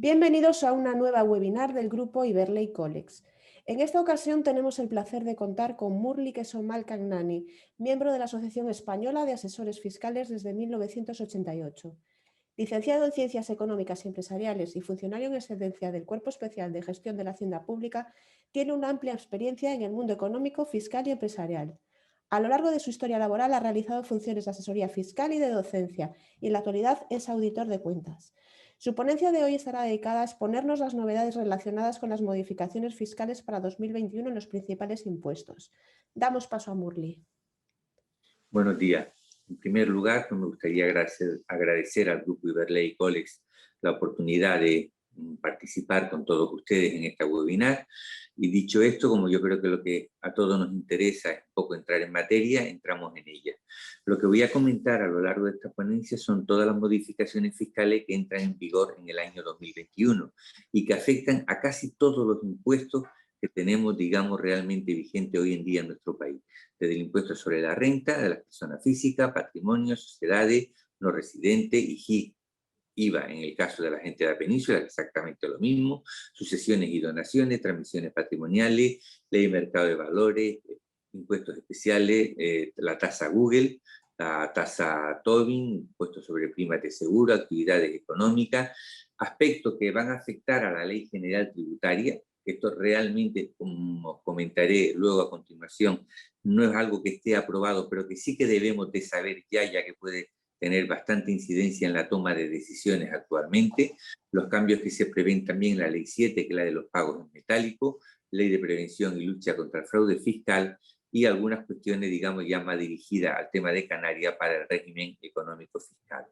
Bienvenidos a una nueva webinar del grupo Iberley Colex. En esta ocasión tenemos el placer de contar con Murli Kesomal Cagnani, miembro de la Asociación Española de Asesores Fiscales desde 1988. Licenciado en Ciencias Económicas y Empresariales y funcionario en excedencia del Cuerpo Especial de Gestión de la Hacienda Pública, tiene una amplia experiencia en el mundo económico, fiscal y empresarial. A lo largo de su historia laboral ha realizado funciones de asesoría fiscal y de docencia y en la actualidad es auditor de cuentas. Su ponencia de hoy estará dedicada a exponernos las novedades relacionadas con las modificaciones fiscales para 2021 en los principales impuestos. Damos paso a Murli. Buenos días. En primer lugar, me gustaría agradecer al Grupo Iberley Colex la oportunidad de participar con todos ustedes en esta webinar. Y dicho esto, como yo creo que lo que a todos nos interesa es un poco entrar en materia, entramos en ella. Lo que voy a comentar a lo largo de esta ponencia son todas las modificaciones fiscales que entran en vigor en el año 2021 y que afectan a casi todos los impuestos que tenemos, digamos, realmente vigente hoy en día en nuestro país. Desde el impuesto sobre la renta de las personas físicas, patrimonio, sociedades, no residentes y IVA en el caso de la gente de la península, exactamente lo mismo, sucesiones y donaciones, transmisiones patrimoniales, ley de mercado de valores, impuestos especiales, la tasa Google, la tasa Tobin, impuestos sobre primas de seguro, actividades económicas, aspectos que van a afectar a la Ley General Tributaria. Esto realmente, como comentaré luego a continuación, no es algo que esté aprobado, pero que sí que debemos de saber ya que puede tener bastante incidencia en la toma de decisiones actualmente. Los cambios que se prevén también en la Ley 7, que es la de los pagos en metálico, Ley de Prevención y Lucha contra el Fraude Fiscal, y algunas cuestiones, digamos, ya más dirigidas al tema de Canarias para el régimen económico fiscal.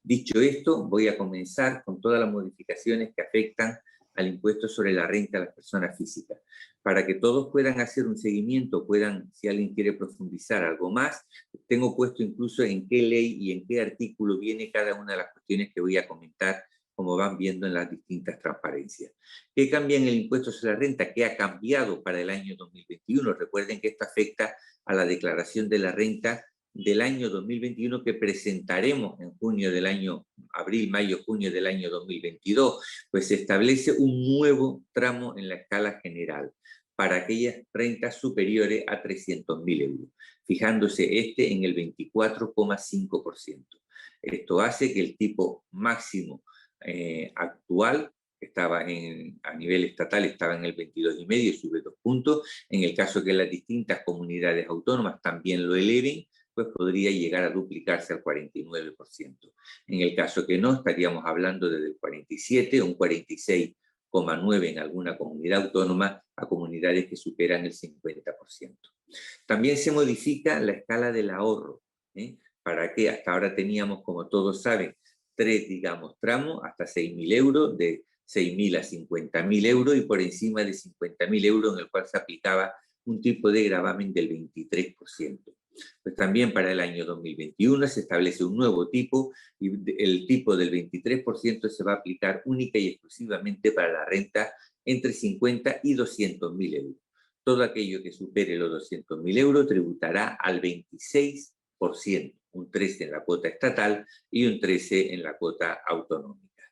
Dicho esto, voy a comenzar con todas las modificaciones que afectan al impuesto sobre la renta de las personas físicas. Para que todos puedan hacer un seguimiento, si alguien quiere profundizar algo más, tengo puesto incluso en qué ley y en qué artículo viene cada una de las cuestiones que voy a comentar, como van viendo en las distintas transparencias. ¿Qué cambia en el impuesto sobre la renta? ¿Qué ha cambiado para el año 2021? Recuerden que esto afecta a la declaración de la renta del año 2021 que presentaremos en junio del año, abril, mayo, junio del año 2022, pues se establece un nuevo tramo en la escala general para aquellas rentas superiores a 300.000 euros, fijándose este en el 24,5%. Esto hace que el tipo máximo actual, que estaba a nivel estatal, estaba en el 22,5 y sube 2 puntos. En el caso que las distintas comunidades autónomas también lo eleven, pues podría llegar a duplicarse al 49%. En el caso que no, estaríamos hablando desde el 47 o un 46,9 en alguna comunidad autónoma a comunidades que superan el 50%. También se modifica la escala del ahorro, para que hasta ahora teníamos, como todos saben, tres, digamos, tramos hasta 6.000 euros, de 6.000 a 50.000 euros y por encima de 50.000 euros en el cual se aplicaba un tipo de gravamen del 23%. Pues también para el año 2021 se establece un nuevo tipo y el tipo del 23% se va a aplicar única y exclusivamente para la renta entre 50 y 200.000 euros. Todo aquello que supere los 200.000 euros tributará al 26%, un 13% en la cuota estatal y un 13% en la cuota autonómica.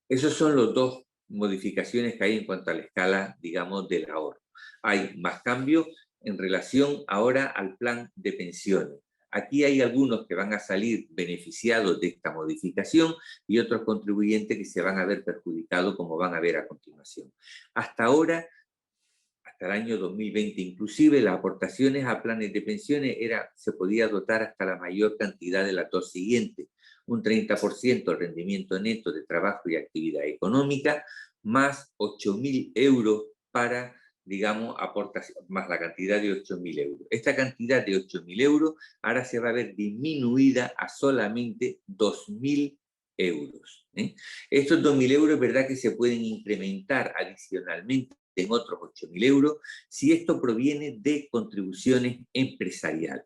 Esas son las dos modificaciones que hay en cuanto a la escala, digamos, del ahorro. Hay más cambios en relación ahora al plan de pensiones. Aquí hay algunos que van a salir beneficiados de esta modificación y otros contribuyentes que se van a ver perjudicados, como van a ver a continuación. Hasta ahora, hasta el año 2020 inclusive, las aportaciones a planes de pensiones se podía dotar hasta la mayor cantidad de las dos siguientes: un 30% del rendimiento neto de trabajo y actividad económica, más 8.000 euros para, digamos, aportación, más la cantidad de 8.000 euros. Esta cantidad de 8.000 euros ahora se va a ver disminuida a solamente 2.000 euros. Estos 2.000 euros es verdad que se pueden incrementar adicionalmente en otros 8.000 euros si esto proviene de contribuciones empresariales.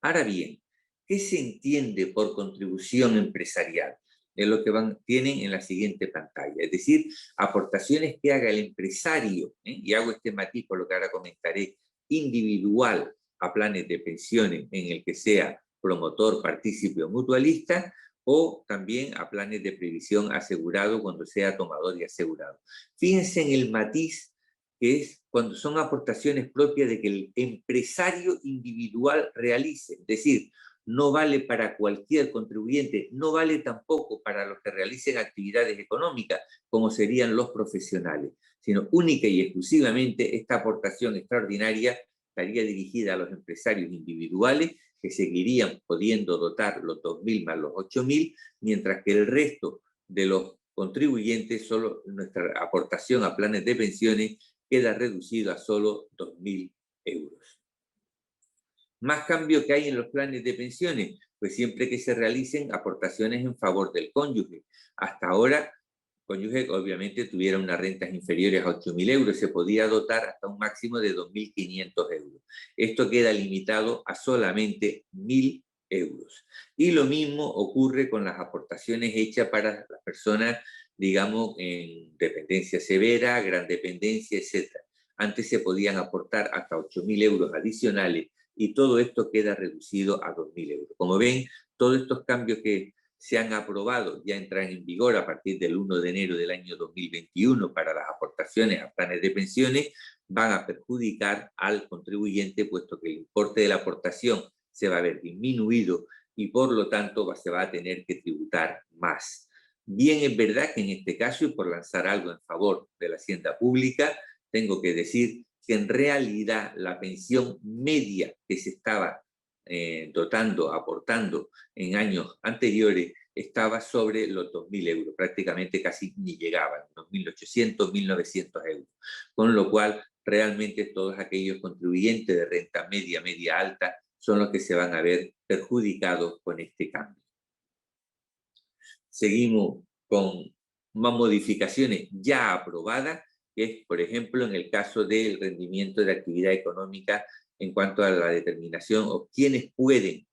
Ahora bien, ¿qué se entiende por contribución empresarial? Es lo que tienen en la siguiente pantalla, es decir, aportaciones que haga el empresario, y hago este matiz por lo que ahora comentaré, individual a planes de pensiones en el que sea promotor, partícipe o mutualista, o también a planes de previsión asegurado cuando sea tomador y asegurado. Fíjense en el matiz que es cuando son aportaciones propias de que el empresario individual realice, es decir, no vale para cualquier contribuyente, no vale tampoco para los que realicen actividades económicas, como serían los profesionales, sino única y exclusivamente esta aportación extraordinaria estaría dirigida a los empresarios individuales que seguirían pudiendo dotar los 2.000 más los 8.000, mientras que el resto de los contribuyentes, solo nuestra aportación a planes de pensiones queda reducido a solo 2.000 euros. Más cambio que hay en los planes de pensiones, pues siempre que se realicen aportaciones en favor del cónyuge. Hasta ahora, cónyuge obviamente tuviera unas rentas inferiores a 8.000 euros, se podía dotar hasta un máximo de 2.500 euros. Esto queda limitado a solamente 1.000 euros. Y lo mismo ocurre con las aportaciones hechas para las personas, digamos, en dependencia severa, gran dependencia, etc. Antes se podían aportar hasta 8.000 euros adicionales y todo esto queda reducido a 2.000 euros. Como ven, todos estos cambios que se han aprobado ya entran en vigor a partir del 1 de enero del año 2021 para las aportaciones a planes de pensiones, van a perjudicar al contribuyente, puesto que el importe de la aportación se va a ver disminuido y por lo tanto se va a tener que tributar más. Bien, es verdad que en este caso, y por lanzar algo en favor de la hacienda pública, tengo que decir que en realidad la pensión media que se estaba dotando, aportando en años anteriores, estaba sobre los 2.000 euros, prácticamente casi ni llegaban, unos 1.800, 1.900 euros. Con lo cual, realmente todos aquellos contribuyentes de renta media, media alta, son los que se van a ver perjudicados con este cambio. Seguimos con más modificaciones ya aprobadas, que es, por ejemplo, en el caso del rendimiento de actividad económica en cuanto a la determinación o quienes pueden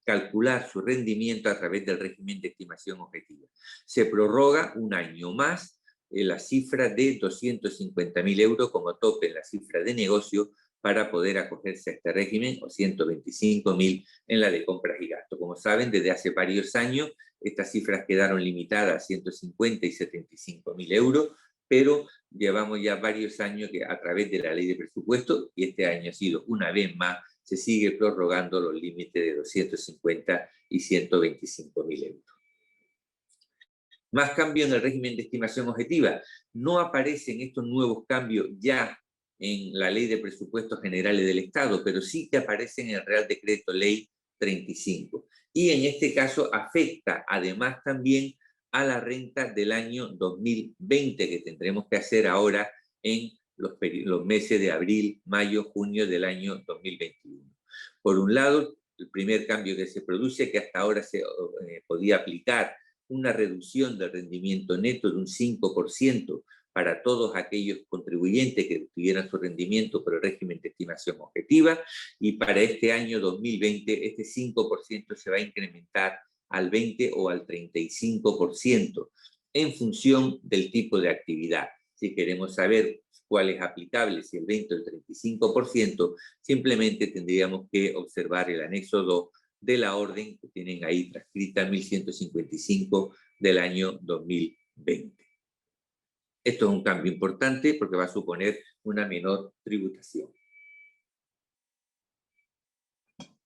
calcular su rendimiento a través del régimen de estimación objetiva. Se prorroga un año más la cifra de 250.000 euros como tope en la cifra de negocio para poder acogerse a este régimen, o 125.000 en la de compras y gastos. Como saben, desde hace varios años estas cifras quedaron limitadas a 150 y 75.000 euros, pero llevamos ya varios años que a través de la ley de presupuesto, y este año ha sido una vez más, se sigue prorrogando los límites de 250 y 125.000 euros. Más cambio en el régimen de estimación objetiva. No aparecen estos nuevos cambios ya en la Ley de Presupuestos Generales del Estado, pero sí que aparecen en el Real Decreto Ley 35. Y en este caso afecta además también a la renta del año 2020, que tendremos que hacer ahora en los meses de abril, mayo, junio del año 2021. Por un lado, el primer cambio que se produce, que hasta ahora se podía aplicar una reducción del rendimiento neto de un 5% para todos aquellos contribuyentes que tuvieran su rendimiento por el régimen de estimación objetiva, y para este año 2020 este 5% se va a incrementar al 20 o al 35% en función del tipo de actividad. Si queremos saber cuál es aplicable, si el 20 o el 35%, simplemente tendríamos que observar el anexo 2 de la orden que tienen ahí transcrita 1155 del año 2020. Esto es un cambio importante porque va a suponer una menor tributación.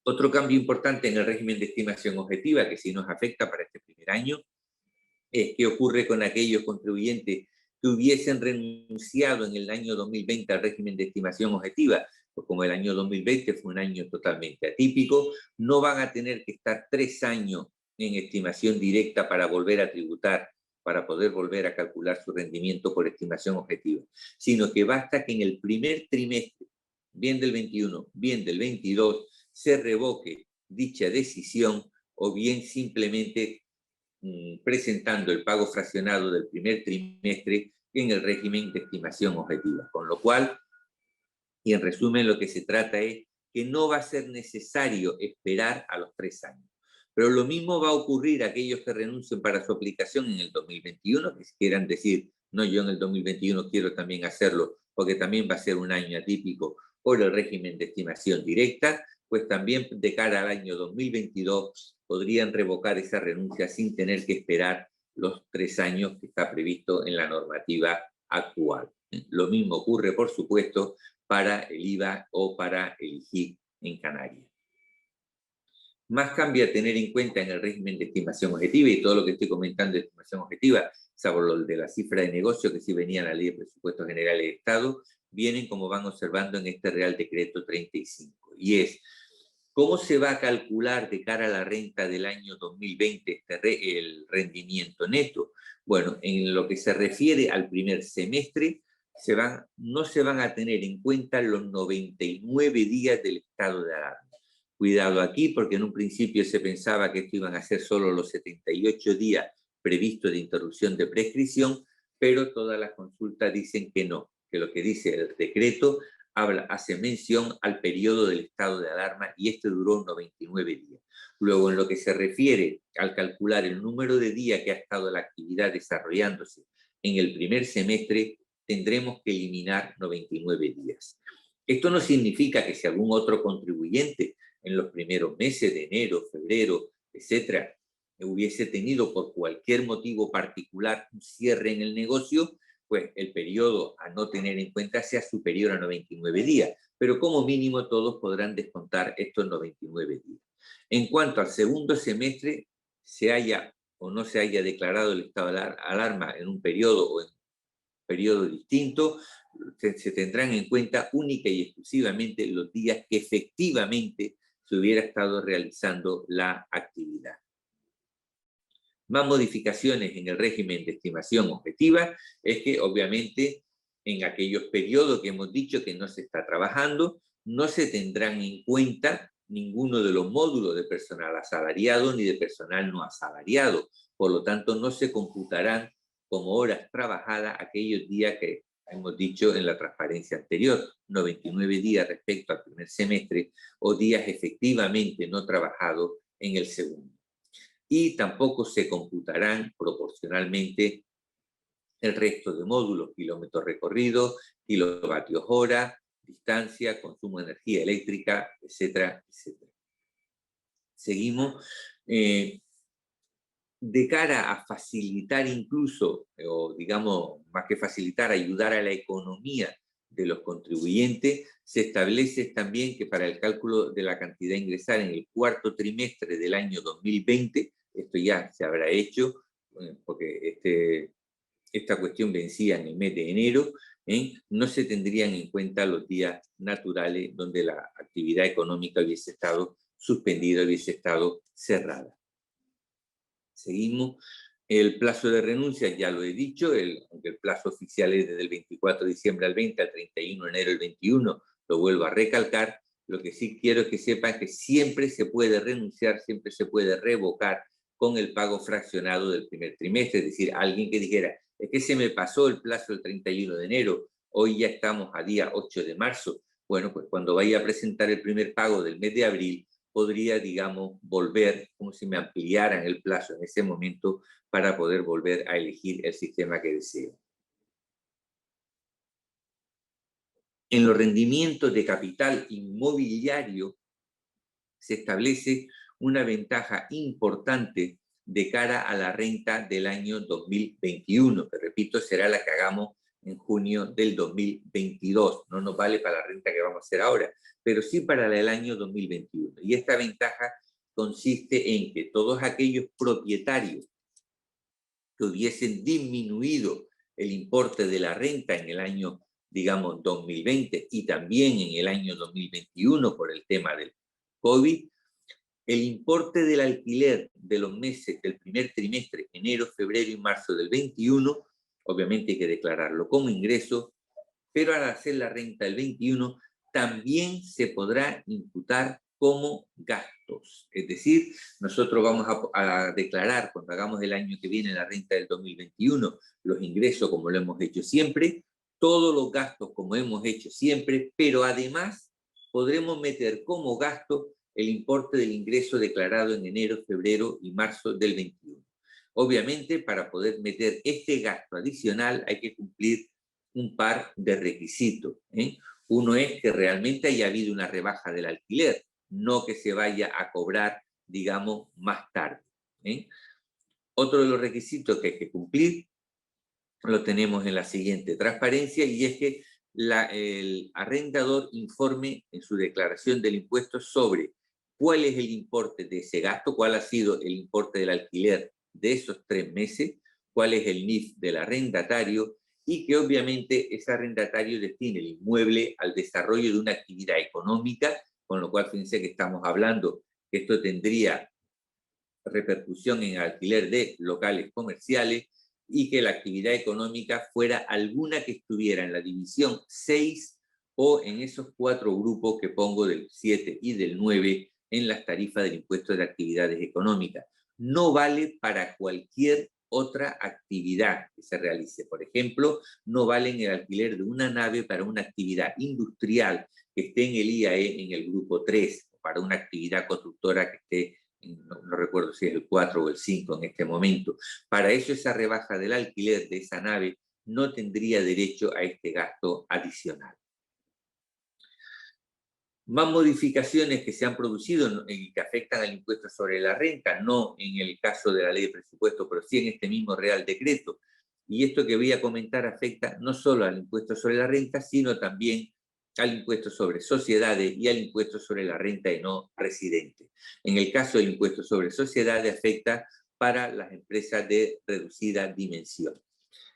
Otro cambio importante en el régimen de estimación objetiva que sí nos afecta para este primer año es qué ocurre con aquellos contribuyentes que hubiesen renunciado en el año 2020 al régimen de estimación objetiva, pues como el año 2020 fue un año totalmente atípico, no van a tener que estar 3 años en estimación directa para volver a tributar, para poder volver a calcular su rendimiento por estimación objetiva, sino que basta que en el primer trimestre, bien del 21, bien del 22, se revoque dicha decisión o bien simplemente presentando el pago fraccionado del primer trimestre en el régimen de estimación objetiva. Con lo cual, y en resumen, lo que se trata es que no va a ser necesario esperar a los 3 años. Pero lo mismo va a ocurrir a aquellos que renuncien para su aplicación en el 2021, que quieran decir, no, yo en el 2021 quiero también hacerlo, porque también va a ser un año atípico por el régimen de estimación directa, pues también de cara al año 2022 podrían revocar esa renuncia sin tener que esperar los 3 años que está previsto en la normativa actual. Lo mismo ocurre, por supuesto, para el IVA o para el IGIC en Canarias. Más cambia tener en cuenta en el régimen de estimación objetiva, y todo lo que estoy comentando de estimación objetiva, salvo lo de la cifra de negocio que sí venía en la Ley de Presupuestos Generales de Estado, vienen como van observando en este Real Decreto 35. Y es, ¿cómo se va a calcular de cara a la renta del año 2020 el rendimiento neto? Bueno, en lo que se refiere al primer semestre, no se van a tener en cuenta los 99 días del estado de alarma. Cuidado aquí, porque en un principio se pensaba que esto iban a ser solo los 78 días previstos de interrupción de prescripción, pero todas las consultas dicen que no, que lo que dice el decreto hace mención al periodo del estado de alarma y este duró 99 días. Luego, en lo que se refiere al calcular el número de días que ha estado la actividad desarrollándose en el primer semestre, tendremos que eliminar 99 días. Esto no significa que si algún otro contribuyente en los primeros meses de enero, febrero, etcétera, hubiese tenido por cualquier motivo particular un cierre en el negocio, pues el periodo a no tener en cuenta sea superior a 99 días, pero como mínimo todos podrán descontar estos 99 días. En cuanto al segundo semestre, se haya o no se haya declarado el estado de alarma en un periodo o en un periodo distinto, se tendrán en cuenta única y exclusivamente los días que efectivamente se hubiera estado realizando la actividad. Más modificaciones en el régimen de estimación objetiva es que obviamente en aquellos periodos que hemos dicho que no se está trabajando, no se tendrán en cuenta ninguno de los módulos de personal asalariado ni de personal no asalariado. Por lo tanto, no se computarán como horas trabajadas aquellos días que hemos dicho en la transparencia anterior, 99 días respecto al primer semestre o días efectivamente no trabajados en el segundo. Y tampoco se computarán proporcionalmente el resto de módulos, kilómetros recorridos, kilovatios hora, distancia, consumo de energía eléctrica, etcétera, etcétera. Seguimos. De cara a facilitar incluso, o digamos, más que facilitar, ayudar a la economía de los contribuyentes, se establece también que para el cálculo de la cantidad ingresada en el cuarto trimestre del año 2020, esto ya se habrá hecho, porque esta cuestión vencía en el mes de enero, no se tendrían en cuenta los días naturales donde la actividad económica hubiese estado suspendida, hubiese estado cerrada. Seguimos. El plazo de renuncia, ya lo he dicho, aunque el plazo oficial es desde el 24 de diciembre al 20, al 31 de enero del 21, lo vuelvo a recalcar. Lo que sí quiero es que sepan que siempre se puede renunciar, siempre se puede revocar con el pago fraccionado del primer trimestre. Es decir, alguien que dijera, es que se me pasó el plazo del 31 de enero, hoy ya estamos a día 8 de marzo. Bueno, pues cuando vaya a presentar el primer pago del mes de abril, podría, digamos, volver, como si me ampliaran el plazo en ese momento para poder volver a elegir el sistema que deseo. En los rendimientos de capital inmobiliario se establece una ventaja importante de cara a la renta del año 2021, que repito, será la que hagamos en junio del 2022. No nos vale para la renta que vamos a hacer ahora, pero sí para el año 2021. Y esta ventaja consiste en que todos aquellos propietarios que hubiesen disminuido el importe de la renta en el año, digamos, 2020 y también en el año 2021 por el tema del COVID, el importe del alquiler de los meses del primer trimestre, enero, febrero y marzo del 21, obviamente hay que declararlo como ingreso, pero al hacer la renta del 21 también se podrá imputar como gastos. Es decir, nosotros vamos a declarar cuando hagamos el año que viene la renta del 2021 los ingresos como lo hemos hecho siempre, todos los gastos como hemos hecho siempre, pero además podremos meter como gasto el importe del ingreso declarado en enero, febrero y marzo del 21. Obviamente, para poder meter este gasto adicional hay que cumplir un par de requisitos. Uno es que realmente haya habido una rebaja del alquiler, no que se vaya a cobrar digamos, más tarde. Otro de los requisitos que hay que cumplir lo tenemos en la siguiente transparencia, y es que el arrendador informe en su declaración del impuesto sobre cuál es el importe de ese gasto, cuál ha sido el importe del alquiler de esos 3 meses, cuál es el NIF del arrendatario, y que obviamente ese arrendatario destine el inmueble al desarrollo de una actividad económica, con lo cual fíjense que estamos hablando que esto tendría repercusión en alquiler de locales comerciales, y que la actividad económica fuera alguna que estuviera en la división 6 o en esos 4 grupos que pongo del 7 y del 9 en las tarifas del impuesto de actividades económicas. No vale para cualquier otra actividad que se realice. Por ejemplo, no vale en el alquiler de una nave para una actividad industrial que esté en el IAE en el grupo 3, o para una actividad constructora que esté, no recuerdo si es el 4 o el 5 en este momento. Para eso esa rebaja del alquiler de esa nave no tendría derecho a este gasto adicional. Más modificaciones que se han producido y que afectan al impuesto sobre la renta, no en el caso de la ley de presupuesto, pero sí en este mismo Real Decreto. Y esto que voy a comentar afecta no solo al impuesto sobre la renta, sino también al impuesto sobre sociedades y al impuesto sobre la renta de no residentes. En el caso del impuesto sobre sociedades afecta para las empresas de reducida dimensión.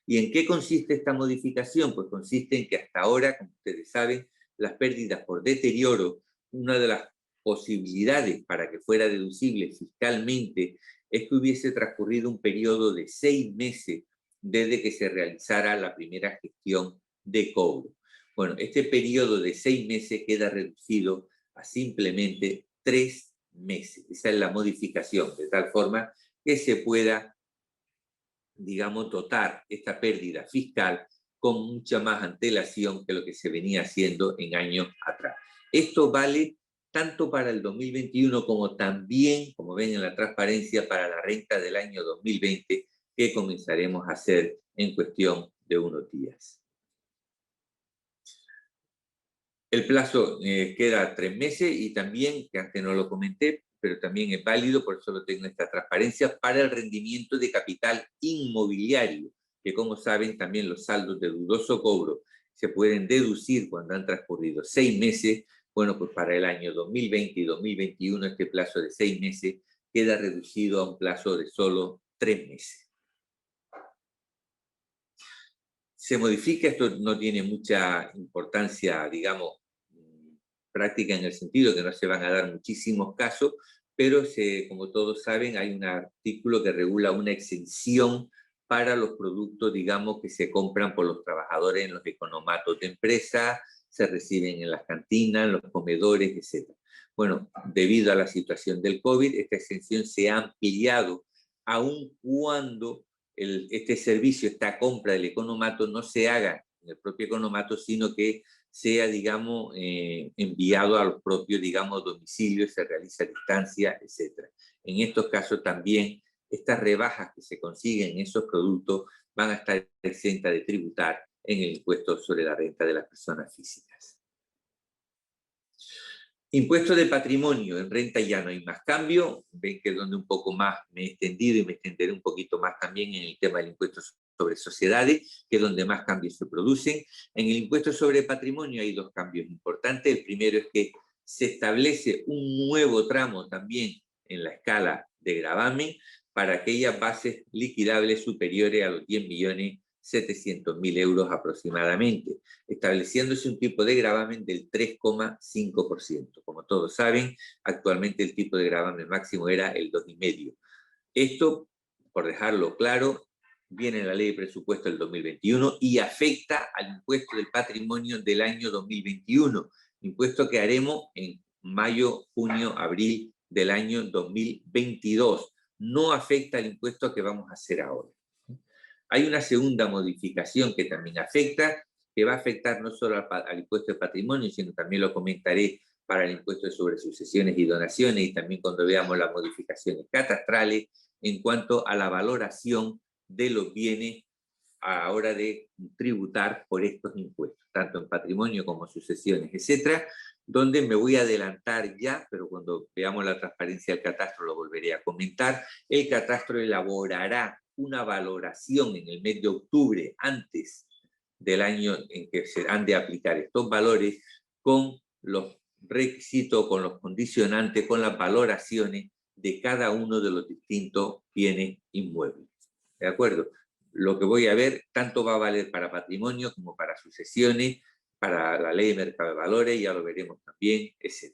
¿Y en qué consiste esta modificación? Pues consiste en que hasta ahora, como ustedes saben, las pérdidas por deterioro, una de las posibilidades para que fuera deducible fiscalmente es que hubiese transcurrido un periodo de 6 meses desde que se realizara la primera gestión de cobro. Bueno, este periodo de 6 meses queda reducido a simplemente 3 meses. Esa es la modificación, de tal forma que se pueda, digamos, dotar esta pérdida fiscal con mucha más antelación que lo que se venía haciendo en años atrás. Esto vale tanto para el 2021 como también, como ven en la transparencia, para la renta del año 2020, que comenzaremos a hacer en cuestión de unos días. El plazo queda 3 meses, y también, que antes no lo comenté, pero también es válido, por eso lo tengo en esta transparencia, para el rendimiento de capital inmobiliario, que como saben también los saldos de dudoso cobro se pueden deducir cuando han transcurrido 6 meses. Bueno, pues para el año 2020 y 2021 este plazo de 6 meses queda reducido a un plazo de solo 3 meses. Se modifica, esto no tiene mucha importancia, digamos, práctica, en el sentido que no se van a dar muchísimos casos, pero como todos saben, hay un artículo que regula una exención para los productos, digamos, que se compran por los trabajadores en los economatos de empresa, se reciben en las cantinas, en los comedores, etc. Bueno, debido a la situación del COVID, esta exención se ha ampliado, aun cuando este servicio, esta compra del economato, no se haga en el propio economato, sino que sea, digamos, enviado a los propios, digamos, domicilios, se realiza a distancia, etc. En estos casos también, estas rebajas que se consiguen en esos productos van a estar exentas de tributar en el impuesto sobre la renta de las personas físicas. Impuesto de patrimonio, en renta ya no hay más cambio. Ven que es donde un poco más me he extendido, y me extenderé un poquito más también en el tema del impuesto sobre sociedades, que es donde más cambios se producen. En el impuesto sobre patrimonio hay 2 cambios importantes. El primero es que se establece un nuevo tramo también en la escala de gravamen para aquellas bases liquidables superiores a los 10.700.000 euros aproximadamente, estableciéndose un tipo de gravamen del 3,5%. Como todos saben, actualmente el tipo de gravamen máximo era el 2,5%. Esto, por dejarlo claro, viene en la ley de presupuesto del 2021 y afecta al impuesto del patrimonio del año 2021, impuesto que haremos en mayo, junio, abril del año 2022. No afecta al impuesto que vamos a hacer ahora. Hay una segunda modificación que también afecta, que va a afectar no solo al impuesto de patrimonio, sino también lo comentaré para el impuesto sobre sucesiones y donaciones, y también cuando veamos las modificaciones catastrales en cuanto a la valoración de los bienes a la hora de tributar por estos impuestos, tanto en patrimonio como sucesiones, etcétera, donde me voy a adelantar ya, pero cuando veamos la transparencia del catastro lo volveré a comentar. El catastro elaborará una valoración en el mes de octubre, antes del año en que se han de aplicar estos valores, con los requisitos, con los condicionantes, con las valoraciones de cada uno de los distintos bienes inmuebles. ¿De acuerdo? Lo que voy a ver tanto va a valer para patrimonio como para sucesiones, para la ley de mercado de valores, ya lo veremos también, etc.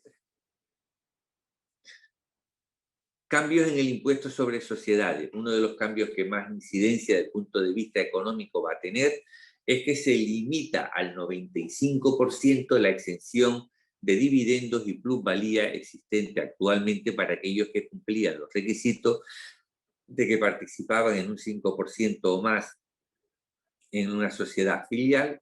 Cambios en el impuesto sobre sociedades. Uno de los cambios que más incidencia desde el punto de vista económico va a tener es que se limita al 95% la exención de dividendos y plusvalía existente actualmente para aquellos que cumplían los requisitos de que participaban en un 5% o más en una sociedad filial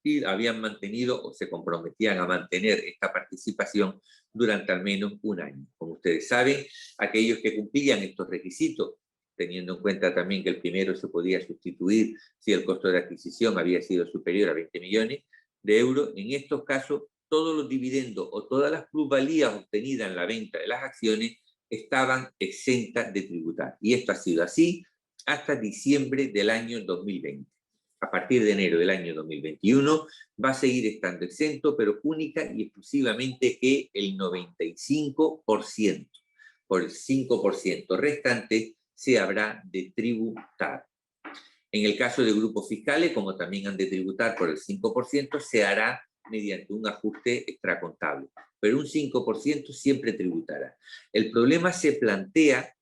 y habían mantenido o se comprometían a mantener esta participación durante al menos un año. Como ustedes saben, aquellos que cumplían estos requisitos, teniendo en cuenta también que el primero se podía sustituir si el costo de adquisición había sido superior a 20 millones de euros, en estos casos todos los dividendos o todas las plusvalías obtenidas en la venta de las acciones estaban exentas de tributar. Y esto ha sido así hasta diciembre del año 2020. A partir de enero del año 2021 va a seguir estando exento, pero única y exclusivamente que el 95%. Por el 5% restante se habrá de tributar. En el caso de grupos fiscales, como también han de tributar por el 5%, se hará mediante un ajuste extracontable, pero un 5% siempre tributará. El problema se plantea,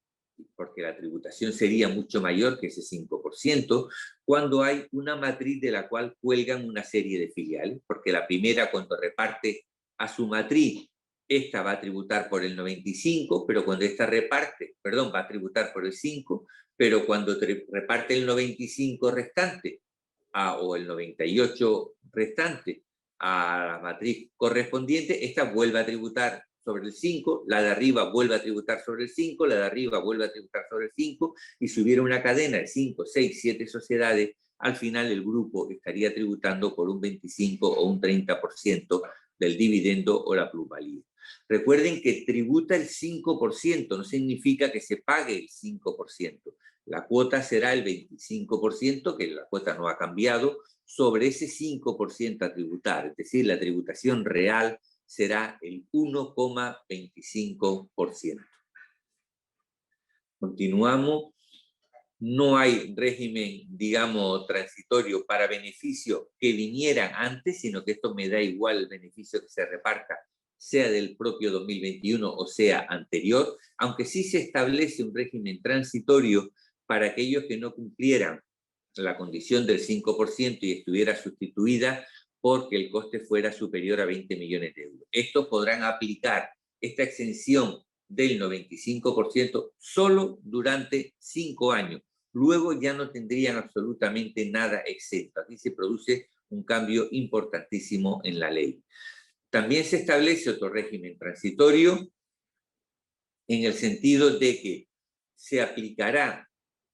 porque la tributación sería mucho mayor que ese 5%, cuando hay una matriz de la cual cuelgan una serie de filiales, porque la primera, cuando reparte a su matriz, esta va a tributar por el 95, pero cuando esta reparte, perdón, va a tributar por el 5, pero cuando reparte el 95 restante o el 98 restante a la matriz correspondiente, esta vuelve a tributar sobre el 5, la de arriba vuelve a tributar sobre el 5, la de arriba vuelve a tributar sobre el 5, y si hubiera una cadena de 5, 6, 7 sociedades, al final el grupo estaría tributando por un 25 o un 30% del dividendo o la plusvalía. Recuerden que tributa el 5%, no significa que se pague el 5%. La cuota será el 25%, que la cuota no ha cambiado, sobre ese 5% a tributar, es decir, la tributación real será el 1,25%. Continuamos. No hay régimen, digamos, transitorio para beneficios que vinieran antes, sino que esto me da igual el beneficio que se reparta, sea del propio 2021 o sea anterior, aunque sí se establece un régimen transitorio para aquellos que no cumplieran la condición del 5% y estuviera sustituida porque el coste fuera superior a 20 millones de euros. Estos podrán aplicar esta exención del 95% solo durante 5 años. Luego ya no tendrían absolutamente nada exento. Aquí se produce un cambio importantísimo en la ley. También se establece otro régimen transitorio en el sentido de que se aplicará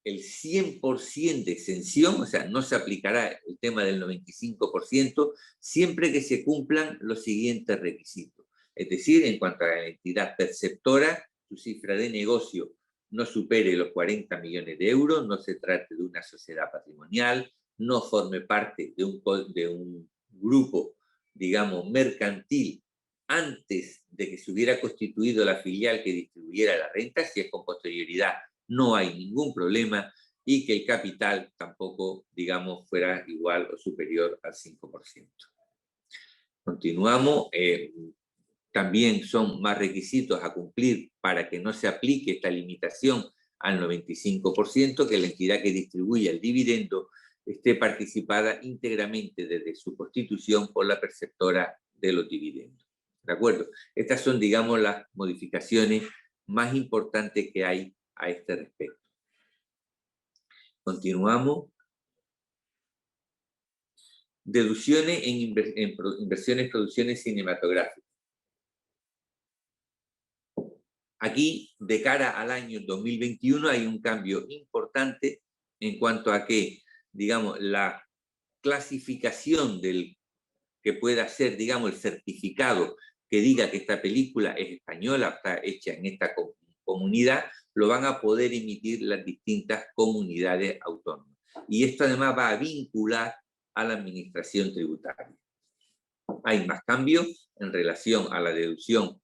el 100% de exención, o sea, no se aplicará el tema del 95%, siempre que se cumplan los siguientes requisitos. Es decir, en cuanto a la entidad perceptora, su cifra de negocio no supere los 40 millones de euros, no se trate de una sociedad patrimonial, no forme parte de un grupo, digamos, mercantil antes de que se hubiera constituido la filial que distribuyera la renta, si es con posterioridad no hay ningún problema, y que el capital tampoco, digamos, fuera igual o superior al 5%. Continuamos. También son más requisitos a cumplir para que no se aplique esta limitación al 95%, que la entidad que distribuya el dividendo esté participada íntegramente desde su constitución por la perceptora de los dividendos. ¿De acuerdo? Estas son, digamos, las modificaciones más importantes que hay a este respecto. Continuamos. Deducciones en inversiones, producciones cinematográficas. Aquí, de cara al año 2021, hay un cambio importante en cuanto a que, digamos, la clasificación del que pueda ser, digamos, el certificado que diga que esta película es española, está hecha en esta comunidad, lo van a poder emitir las distintas comunidades autónomas. Y esto además va a vincular a la administración tributaria. Hay más cambios en relación a la deducción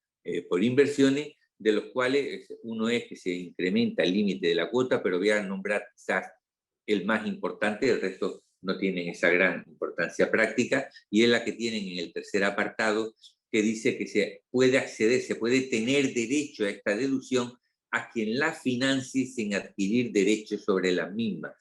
por inversiones, de los cuales uno es que se incrementa el límite de la cuota, pero voy a nombrar quizás el más importante, el resto no tienen esa gran importancia práctica, y es la que tienen en el tercer apartado, que dice que se puede acceder, se puede tener derecho a esta deducción a quien la financie sin adquirir derechos sobre la misma.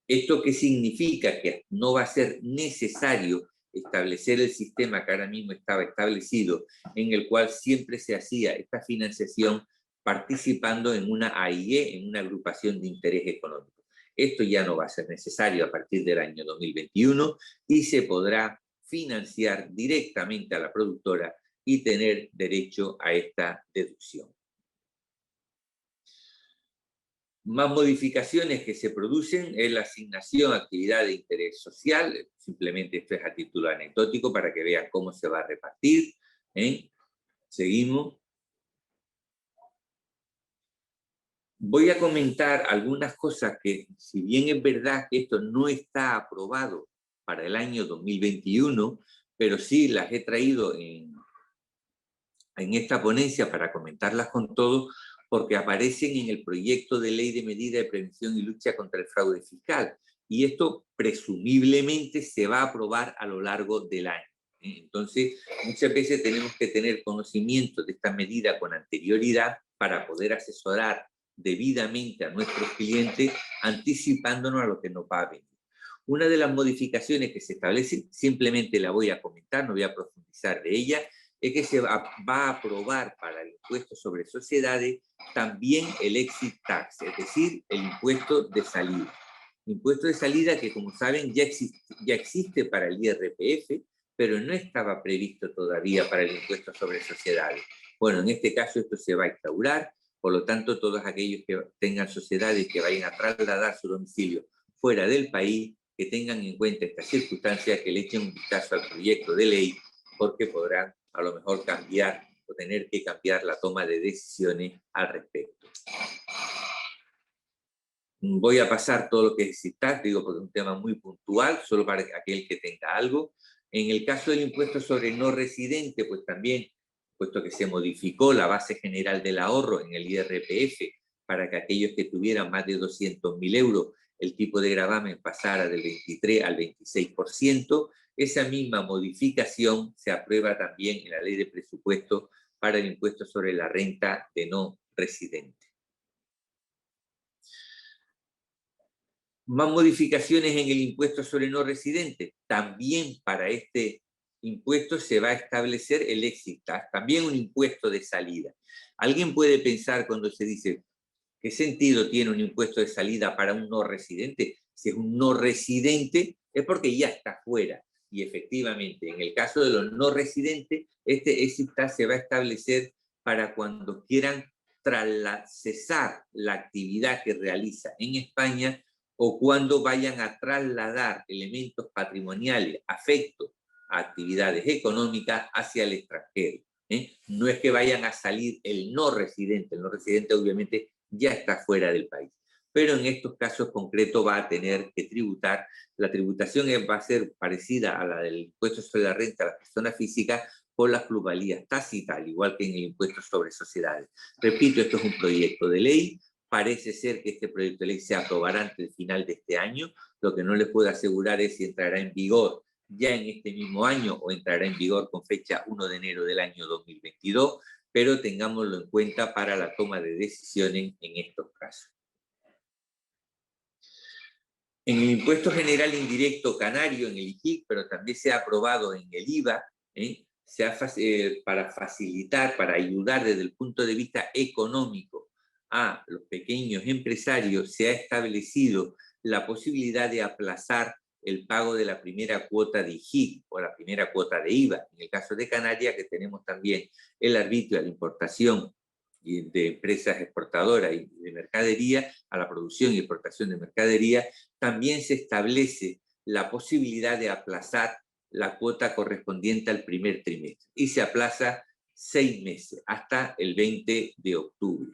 ¿Esto qué significa? Que no va a ser necesario establecer el sistema que ahora mismo estaba establecido, en el cual siempre se hacía esta financiación participando en una AIE, en una agrupación de interés económico. Esto ya no va a ser necesario a partir del año 2021 y se podrá financiar directamente a la productora y tener derecho a esta deducción. Más modificaciones que se producen es la asignación a actividad de interés social. Simplemente esto es a título anecdótico para que vean cómo se va a repartir. Seguimos. Voy a comentar algunas cosas que, si bien es verdad que esto no está aprobado para el año 2021, pero sí las he traído en esta ponencia para comentarlas con todos, porque aparecen en el proyecto de ley de medida de prevención y lucha contra el fraude fiscal. Y esto presumiblemente se va a aprobar a lo largo del año. Entonces, muchas veces tenemos que tener conocimiento de esta medida con anterioridad para poder asesorar debidamente a nuestros clientes, anticipándonos a lo que nos va a venir. Una de las modificaciones que se establece, simplemente la voy a comentar, no voy a profundizar de ella, es que se va a aprobar para el impuesto sobre sociedades también el exit tax, es decir, el impuesto de salida. Impuesto de salida que, como saben, ya existe para el IRPF, pero no estaba previsto todavía para el impuesto sobre sociedades. Bueno, en este caso esto se va a instaurar, por lo tanto, todos aquellos que tengan sociedades que vayan a trasladar su domicilio fuera del país, que tengan en cuenta esta circunstancia, que le echen un vistazo al proyecto de ley, porque podrán a lo mejor cambiar o tener que cambiar la toma de decisiones al respecto. Voy a pasar todo lo que es citar, digo, porque es un tema muy puntual, solo para aquel que tenga algo. En el caso del impuesto sobre no residente, pues también, puesto que se modificó la base general del ahorro en el IRPF, para que aquellos que tuvieran más de 200.000 euros, el tipo de gravamen pasara del 23 al 26%, esa misma modificación se aprueba también en la ley de presupuesto para el impuesto sobre la renta de no residente. Más modificaciones en el impuesto sobre no residentes. También para este impuesto se va a establecer el exit tax, también un impuesto de salida. Alguien puede pensar cuando se dice, ¿qué sentido tiene un impuesto de salida para un no residente? Si es un no residente, es porque ya está fuera. Y efectivamente, en el caso de los no residentes, este exit tax se va a establecer para cuando quieran cesar la actividad que realiza en España o cuando vayan a trasladar elementos patrimoniales afectos a actividades económicas hacia el extranjero. No es que vayan a salir el no residente obviamente ya está fuera del país. Pero en estos casos concretos va a tener que tributar. La tributación va a ser parecida a la del impuesto sobre la renta de las personas físicas por las plusvalías tácitas, al igual que en el impuesto sobre sociedades. Repito, esto es un proyecto de ley. Parece ser que este proyecto de ley se aprobará antes del final de este año. Lo que no les puedo asegurar es si entrará en vigor ya en este mismo año o entrará en vigor con fecha 1 de enero del año 2022, pero tengámoslo en cuenta para la toma de decisiones en estos casos. En el impuesto general indirecto canario, en el IGIC, pero también se ha aprobado en el IVA, para facilitar, para ayudar desde el punto de vista económico a los pequeños empresarios, se ha establecido la posibilidad de aplazar el pago de la primera cuota de IGIC o la primera cuota de IVA. En el caso de Canarias, que tenemos también el arbitrio a la importación y de empresas exportadoras y de mercadería, a la producción y exportación de mercadería, también se establece la posibilidad de aplazar la cuota correspondiente al primer trimestre y se aplaza 6 meses hasta el 20 de octubre.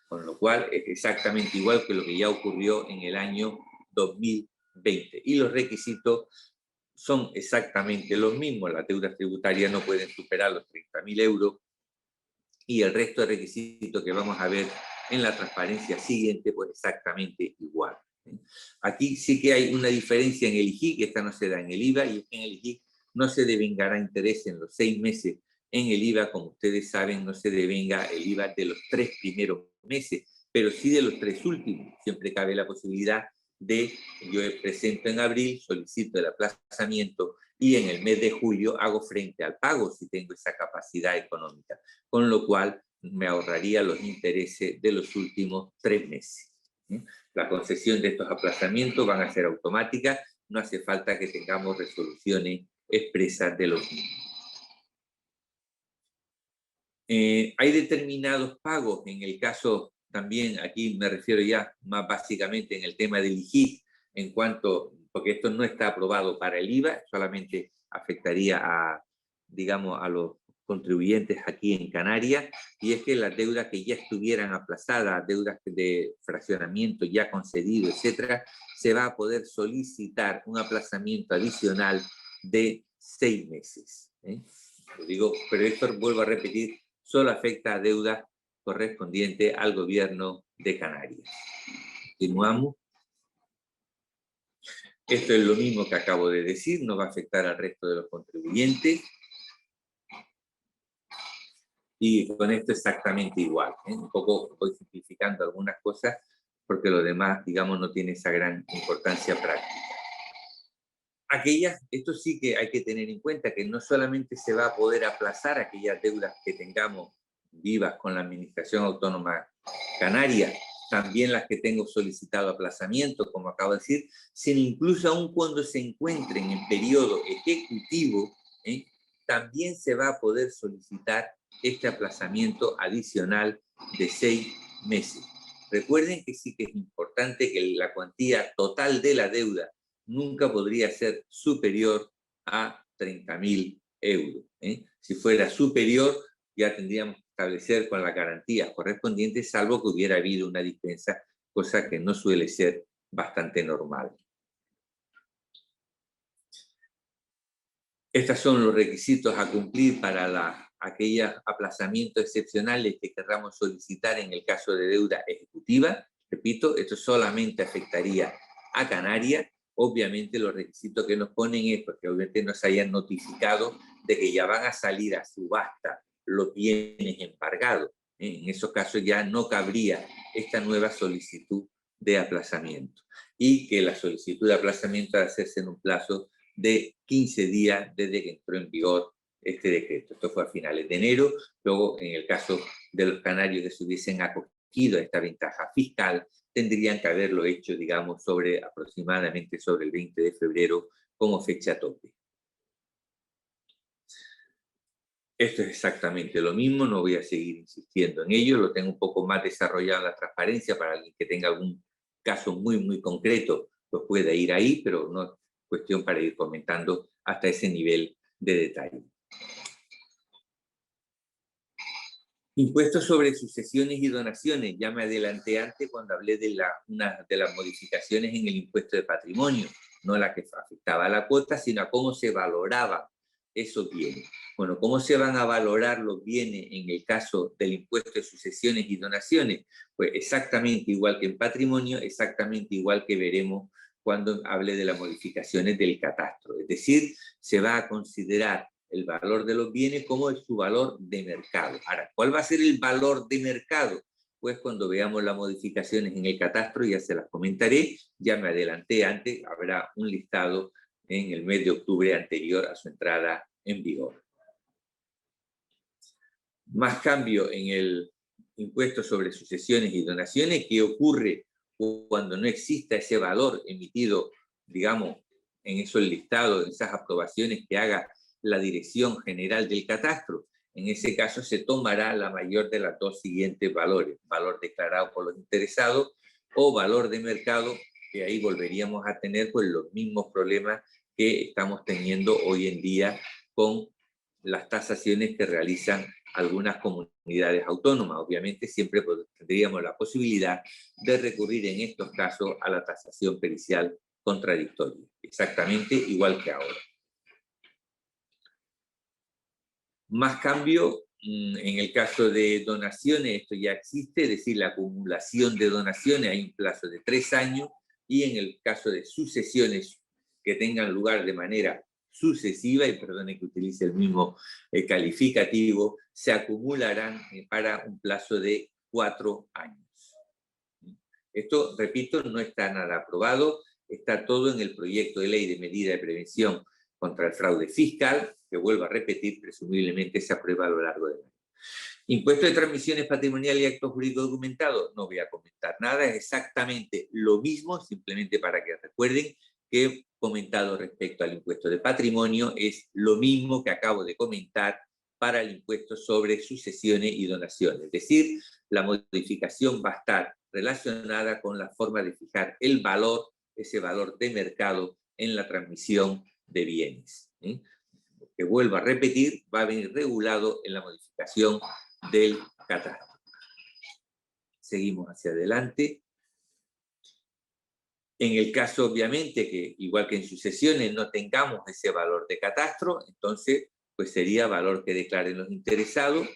Con lo cual es exactamente igual que lo que ya ocurrió en el año 2020. Y los requisitos son exactamente los mismos. Las deudas tributarias no pueden superar los 30.000 euros y el resto de requisitos que vamos a ver en la transparencia siguiente, pues exactamente igual. Aquí sí que hay una diferencia en el IGI, que esta no se da en el IVA, y en el IGI no se devengará interés en los 6 meses. En el IVA, como ustedes saben, no se devenga el IVA de los 3 primeros meses, pero sí de los 3 últimos. Siempre cabe la posibilidad de, yo presento en abril, solicito el aplazamiento y en el mes de julio hago frente al pago si tengo esa capacidad económica, con lo cual me ahorraría los intereses de los últimos 3 meses. La concesión de estos aplazamientos van a ser automáticas, no hace falta que tengamos resoluciones expresas de los mismos. Hay determinados pagos, en el caso también, aquí me refiero ya más básicamente en el tema del IGI, en cuanto, porque esto no está aprobado para el IVA, solamente afectaría a, digamos, a los contribuyentes aquí en Canarias, y es que las deudas que ya estuvieran aplazadas, deudas de fraccionamiento ya concedido, etcétera, se va a poder solicitar un aplazamiento adicional de 6 meses. Lo digo, pero esto, vuelvo a repetir, solo afecta a deudas correspondientes al gobierno de Canarias. Continuamos. Esto es lo mismo que acabo de decir, no va a afectar al resto de los contribuyentes. Y con esto exactamente igual. Un poco voy simplificando algunas cosas porque lo demás, digamos, no tiene esa gran importancia práctica. Esto sí que hay que tener en cuenta que no solamente se va a poder aplazar aquellas deudas que tengamos vivas con la Administración Autónoma Canaria, también las que tengo solicitado aplazamiento, como acabo de decir, sino incluso aun cuando se encuentren en periodo ejecutivo, también se va a poder solicitar este aplazamiento adicional de 6 meses. Recuerden que sí que es importante que la cuantía total de la deuda nunca podría ser superior a 30.000 euros. Si fuera superior, ya tendríamos que establecer con las garantías correspondientes, salvo que hubiera habido una dispensa, cosa que no suele ser bastante normal. Estos son los requisitos a cumplir para aquellos aplazamientos excepcionales que querramos solicitar en el caso de deuda ejecutiva. Repito, esto solamente afectaría a Canarias. Obviamente los requisitos que nos ponen es porque obviamente nos hayan notificado de que ya van a salir a subasta los bienes embargados. En esos casos ya no cabría esta nueva solicitud de aplazamiento. Y que la solicitud de aplazamiento debe hacerse en un plazo de 15 días desde que entró en vigor este decreto. Esto fue a finales de enero. Luego, en el caso de los canarios que se hubiesen acogido a esta ventaja fiscal, tendrían que haberlo hecho, digamos, aproximadamente sobre el 20 de febrero como fecha tope. Esto es exactamente lo mismo, no voy a seguir insistiendo en ello, lo tengo un poco más desarrollado en la transparencia para alguien que tenga algún caso muy, muy concreto, pues pueda ir ahí, pero no es cuestión para ir comentando hasta ese nivel de detalle. Impuestos sobre sucesiones y donaciones. Ya me adelanté antes cuando hablé de una de las modificaciones en el impuesto de patrimonio, no la que afectaba a la cuota, sino a cómo se valoraban esos bienes. Bueno, ¿cómo se van a valorar los bienes en el caso del impuesto de sucesiones y donaciones? Pues exactamente igual que en patrimonio, exactamente igual que veremos cuando hable de las modificaciones del catastro. Es decir, se va a considerar el valor de los bienes como su valor de mercado. Ahora, ¿cuál va a ser el valor de mercado? Pues cuando veamos las modificaciones en el catastro, ya se las comentaré, ya me adelanté antes, habrá un listado en el mes de octubre anterior a su entrada en vigor. Más cambio en el impuesto sobre sucesiones y donaciones. ¿Qué ocurre cuando no exista ese valor emitido, digamos, en esos listados, en esas aprobaciones que haga la Dirección General del Catastro? en ese caso se tomará la mayor de las dos siguientes valores, valor declarado por los interesados o valor de mercado, que ahí volveríamos a tener pues los mismos problemas que estamos teniendo hoy en día con las tasaciones que realizan algunas comunidades autónomas. Obviamente siempre tendríamos la posibilidad de recurrir en estos casos a la tasación pericial contradictoria, exactamente igual que ahora. Más cambio, en el caso de donaciones, esto ya existe, es decir, la acumulación de donaciones hay un plazo de 3 años, y en el caso de sucesiones que tengan lugar de manera sucesiva, y perdone que utilice el mismo calificativo, se acumularán para un plazo de 4 años. Esto, repito, no está nada aprobado, está todo en el proyecto de ley de medida de prevención contra el fraude fiscal, que vuelvo a repetir, presumiblemente se aprueba a lo largo del año. Impuesto de transmisiones patrimoniales y actos jurídicos documentados, no voy a comentar nada, es exactamente lo mismo, simplemente para que recuerden que he comentado respecto al impuesto de patrimonio, es lo mismo que acabo de comentar para el impuesto sobre sucesiones y donaciones. Es decir, la modificación va a estar relacionada con la forma de fijar el valor, ese valor de mercado en la transmisión de bienes. Que vuelvo a repetir, va a venir regulado en la modificación del catastro. Seguimos hacia adelante. En el caso, obviamente, que igual que en sucesiones no tengamos ese valor de catastro, entonces pues sería valor que declaren los interesados,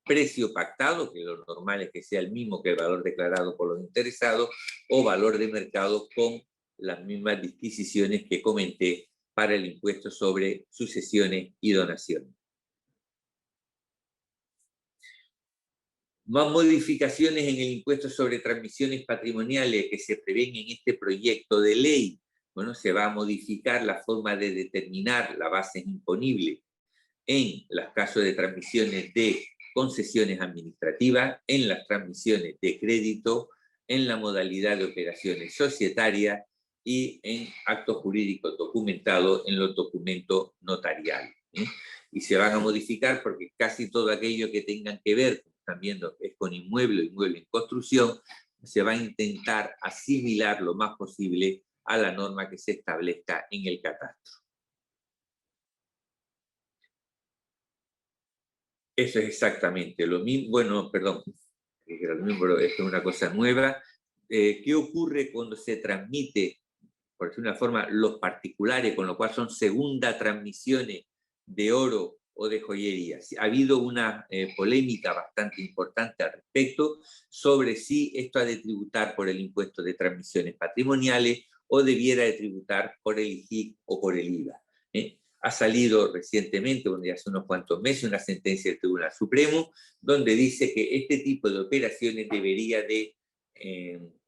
precio pactado, que lo normal es que sea el mismo que el valor declarado por los interesados, o valor de mercado con las mismas disquisiciones que comenté para el impuesto sobre sucesiones y donaciones. Más modificaciones en el impuesto sobre transmisiones patrimoniales que se prevén en este proyecto de ley. Bueno, se va a modificar la forma de determinar la base imponible en los casos de transmisiones de concesiones administrativas, en las transmisiones de crédito, en la modalidad de operaciones societarias y en actos jurídicos documentados en los documentos notariales. Y se van a modificar porque casi todo aquello que tengan que ver, como están viendo, es con inmueble o inmueble en construcción, se va a intentar asimilar lo más posible a la norma que se establezca en el catastro. Eso es exactamente lo mismo. Bueno, perdón, era lo mismo, pero esto es una cosa nueva. ¿Qué ocurre cuando se transmite, por decirlo de una forma, los particulares, con lo cual son segunda transmisiones de oro o de joyería? Ha habido una polémica bastante importante al respecto sobre si esto ha de tributar por el impuesto de transmisiones patrimoniales o debiera de tributar por el IJIC o por el IVA. Ha salido recientemente, ya hace unos cuantos meses, una sentencia del Tribunal Supremo donde dice que este tipo de operaciones debería de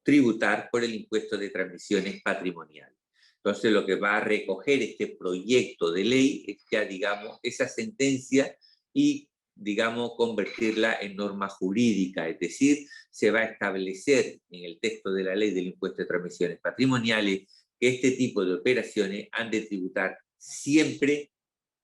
tributar por el impuesto de transmisiones patrimoniales. Entonces, lo que va a recoger este proyecto de ley es ya, digamos, esa sentencia y, digamos, convertirla en norma jurídica, es decir, se va a establecer en el texto de la ley del impuesto de transmisiones patrimoniales que este tipo de operaciones han de tributar siempre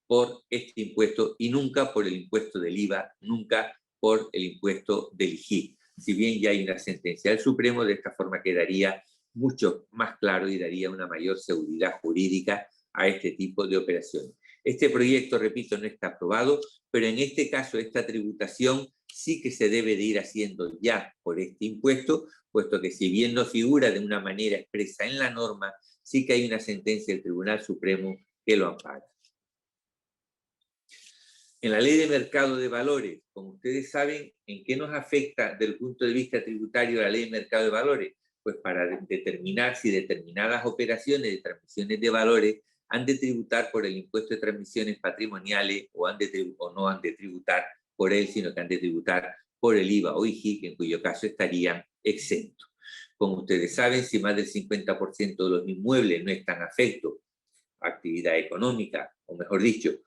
por este impuesto y nunca por el impuesto del IVA, nunca por el impuesto del IJIC. Si bien ya hay una sentencia del Supremo, de esta forma quedaría mucho más claro y daría una mayor seguridad jurídica a este tipo de operaciones. Este proyecto, repito, no está aprobado, pero en este caso esta tributación sí que se debe de ir haciendo ya por este impuesto, puesto que si bien no figura de una manera expresa en la norma, sí que hay una sentencia del Tribunal Supremo que lo ampara. En la ley de mercado de valores, como ustedes saben, ¿en qué nos afecta desde el punto de vista tributario la ley de mercado de valores? Pues para determinar si determinadas operaciones de transmisiones de valores han de tributar por el impuesto de transmisiones patrimoniales o no han de tributar por él, sino que han de tributar por el IVA o IJIC, en cuyo caso estarían exentos. Como ustedes saben, si más del 50% de los inmuebles no están afectos a actividad económica, o mejor dicho,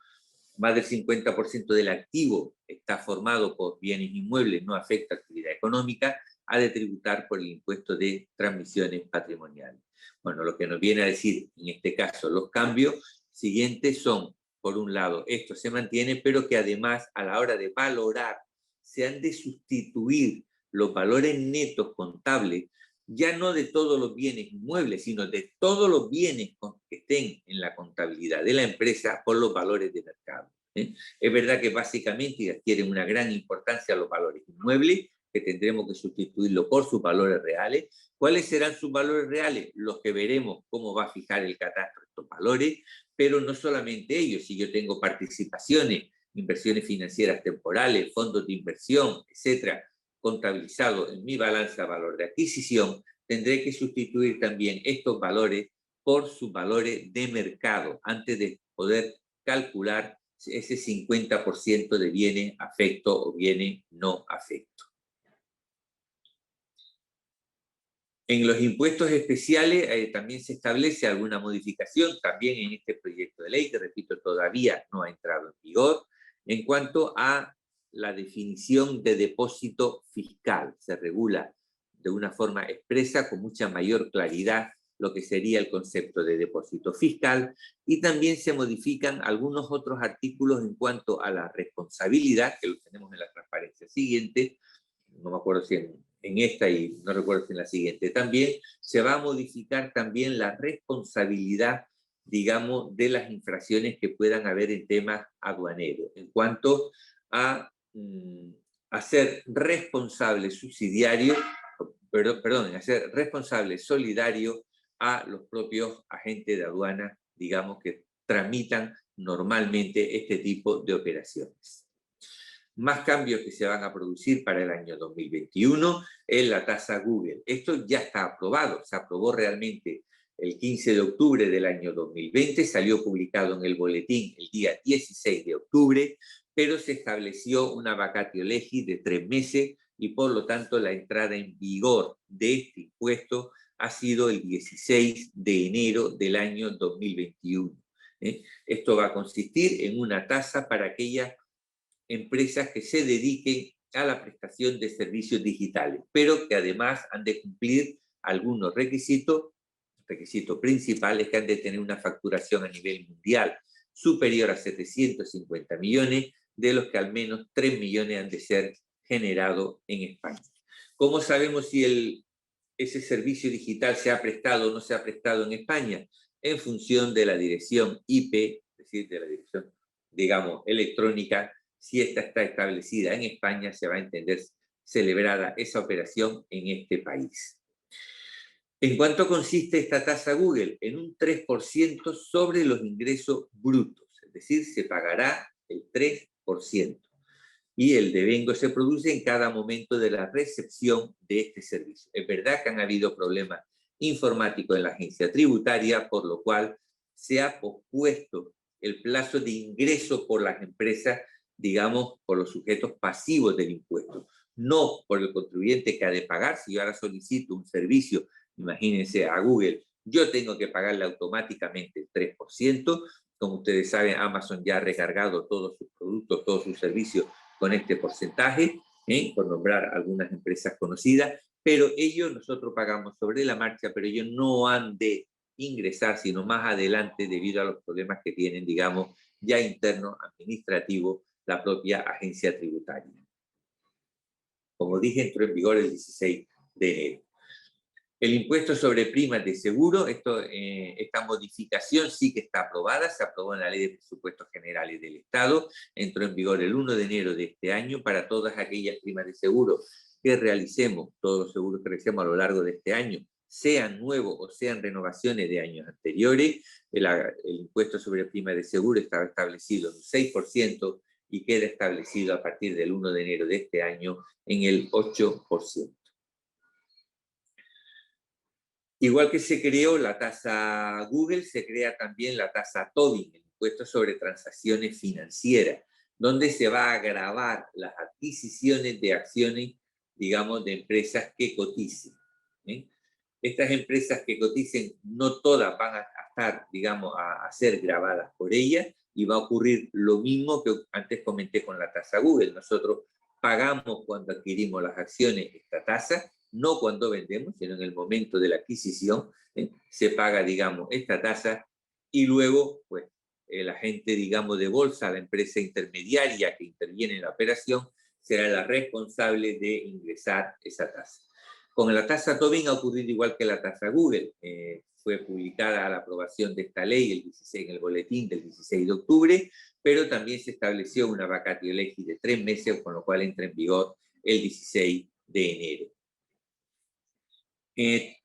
más del 50% del activo está formado por bienes inmuebles, no afecta a actividad económica, ha de tributar por el impuesto de transmisiones patrimoniales. Bueno, lo que nos viene a decir en este caso los cambios siguientes son por un lado, esto se mantiene, pero que además a la hora de valorar se han de sustituir los valores netos contables, ya no de todos los bienes inmuebles, sino de todos los bienes que estén en la contabilidad de la empresa por los valores de mercado. Es verdad que básicamente adquieren una gran importancia los valores inmuebles, que tendremos que sustituirlo por sus valores reales. ¿Cuáles serán sus valores reales? Los que veremos cómo va a fijar el catastro estos valores, pero no solamente ellos. Si yo tengo participaciones, inversiones financieras temporales, fondos de inversión, etcétera, contabilizado en mi balanza valor de adquisición, tendré que sustituir también estos valores por sus valores de mercado antes de poder calcular ese 50% de bienes afecto o bienes no afecto. En los impuestos especiales también se establece alguna modificación, también en este proyecto de ley, que repito, todavía no ha entrado en vigor, en cuanto a la definición de depósito fiscal. Se regula de una forma expresa, con mucha mayor claridad, lo que sería el concepto de depósito fiscal, y también se modifican algunos otros artículos en cuanto a la responsabilidad, que lo tenemos en la transparencia siguiente, no me acuerdo si en esta y no recuerdo si en la siguiente. También se va a modificar también la responsabilidad, digamos, de las infracciones que puedan haber en temas aduaneros, en cuanto a hacer responsable subsidiario, perdón, hacer responsable solidario a los propios agentes de aduana, digamos, que tramitan normalmente este tipo de operaciones. Más cambios que se van a producir para el año 2021 es la tasa Google. Esto ya está aprobado, se aprobó realmente el 15 de octubre del año 2020, salió publicado en el boletín el día 16 de octubre, pero se estableció una vacatio legis de 3 meses y por lo tanto la entrada en vigor de este impuesto ha sido el 16 de enero del año 2021. Esto va a consistir en una tasa para aquellas empresas que se dediquen a la prestación de servicios digitales, pero que además han de cumplir algunos requisitos. El requisito principal es que han de tener una facturación a nivel mundial superior a 750 millones, de los que al menos 3 millones han de ser generados en España. ¿Cómo sabemos si ese servicio digital se ha prestado o no se ha prestado en España? En función de la dirección IP, es decir, de la dirección, digamos, electrónica. Si esta está establecida en España, se va a entender celebrada esa operación en este país. ¿En cuánto consiste esta tasa Google? En un 3% sobre los ingresos brutos, es decir, se pagará el 3%. Y el devengo se produce en cada momento de la recepción de este servicio. Es verdad que han habido problemas informáticos en la agencia tributaria, por lo cual se ha pospuesto el plazo de ingreso por las empresas, digamos, por los sujetos pasivos del impuesto, no por el contribuyente que ha de pagar. Si yo ahora solicito un servicio, imagínense, a Google, yo tengo que pagarle automáticamente el 3%. Como ustedes saben, Amazon ya ha recargado todos sus productos, todos sus servicios con este porcentaje, por nombrar algunas empresas conocidas, pero nosotros pagamos sobre la marcha, pero ellos no han de ingresar, sino más adelante, debido a los problemas que tienen, digamos, ya internos, administrativos, la propia agencia tributaria. Como dije, entró en vigor el 16 de enero. El impuesto sobre primas de seguro, esta modificación sí que está aprobada, se aprobó en la Ley de Presupuestos Generales del Estado, entró en vigor el 1 de enero de este año para todas aquellas primas de seguro que realicemos, todos los seguros que realicemos a lo largo de este año, sean nuevos o sean renovaciones de años anteriores. El impuesto sobre primas de seguro estaba establecido en un 6% y queda establecido a partir del 1 de enero de este año en el 8%. Igual que se creó la tasa Google, se crea también la tasa Tobin, el impuesto sobre transacciones financieras, donde se va a gravar las adquisiciones de acciones, digamos, de empresas que coticen. Estas empresas que coticen, no todas van a estar, digamos, a ser grabadas por ellas, y va a ocurrir lo mismo que antes comenté con la tasa Google. Nosotros pagamos cuando adquirimos las acciones esta tasa, no cuando vendemos, sino en el momento de la adquisición, se paga, digamos, esta tasa, y luego, pues, el agente, digamos, de bolsa, la empresa intermediaria que interviene en la operación, será la responsable de ingresar esa tasa. Con la tasa Tobin ha ocurrido igual que la tasa Google. Fue publicada la aprobación de esta ley en el boletín del 16 de octubre, pero también se estableció una vacatio legis de 3 meses, con lo cual entra en vigor el 16 de enero.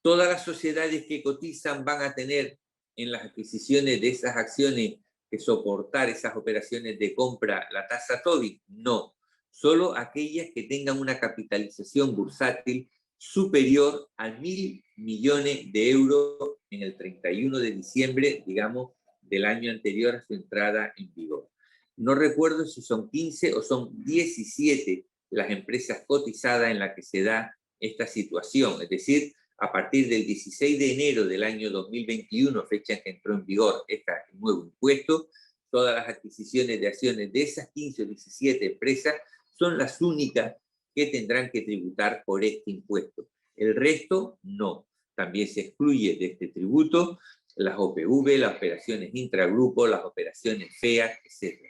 Todas las sociedades que cotizan van a tener en las adquisiciones de esas acciones que soportar esas operaciones de compra la tasa Tobin. No, solo aquellas que tengan una capitalización bursátil superior a 1.000 millones de euros en el 31 de diciembre, digamos, del año anterior a su entrada en vigor. No recuerdo si son 15 o son 17 las empresas cotizadas en las que se da esta situación, es decir, a partir del 16 de enero del año 2021, fecha en que entró en vigor este nuevo impuesto, todas las adquisiciones de acciones de esas 15 o 17 empresas son las únicas que tendrán que tributar por este impuesto. El resto, no. También se excluye de este tributo las OPV, las operaciones intragrupo, las operaciones FEAC, etc.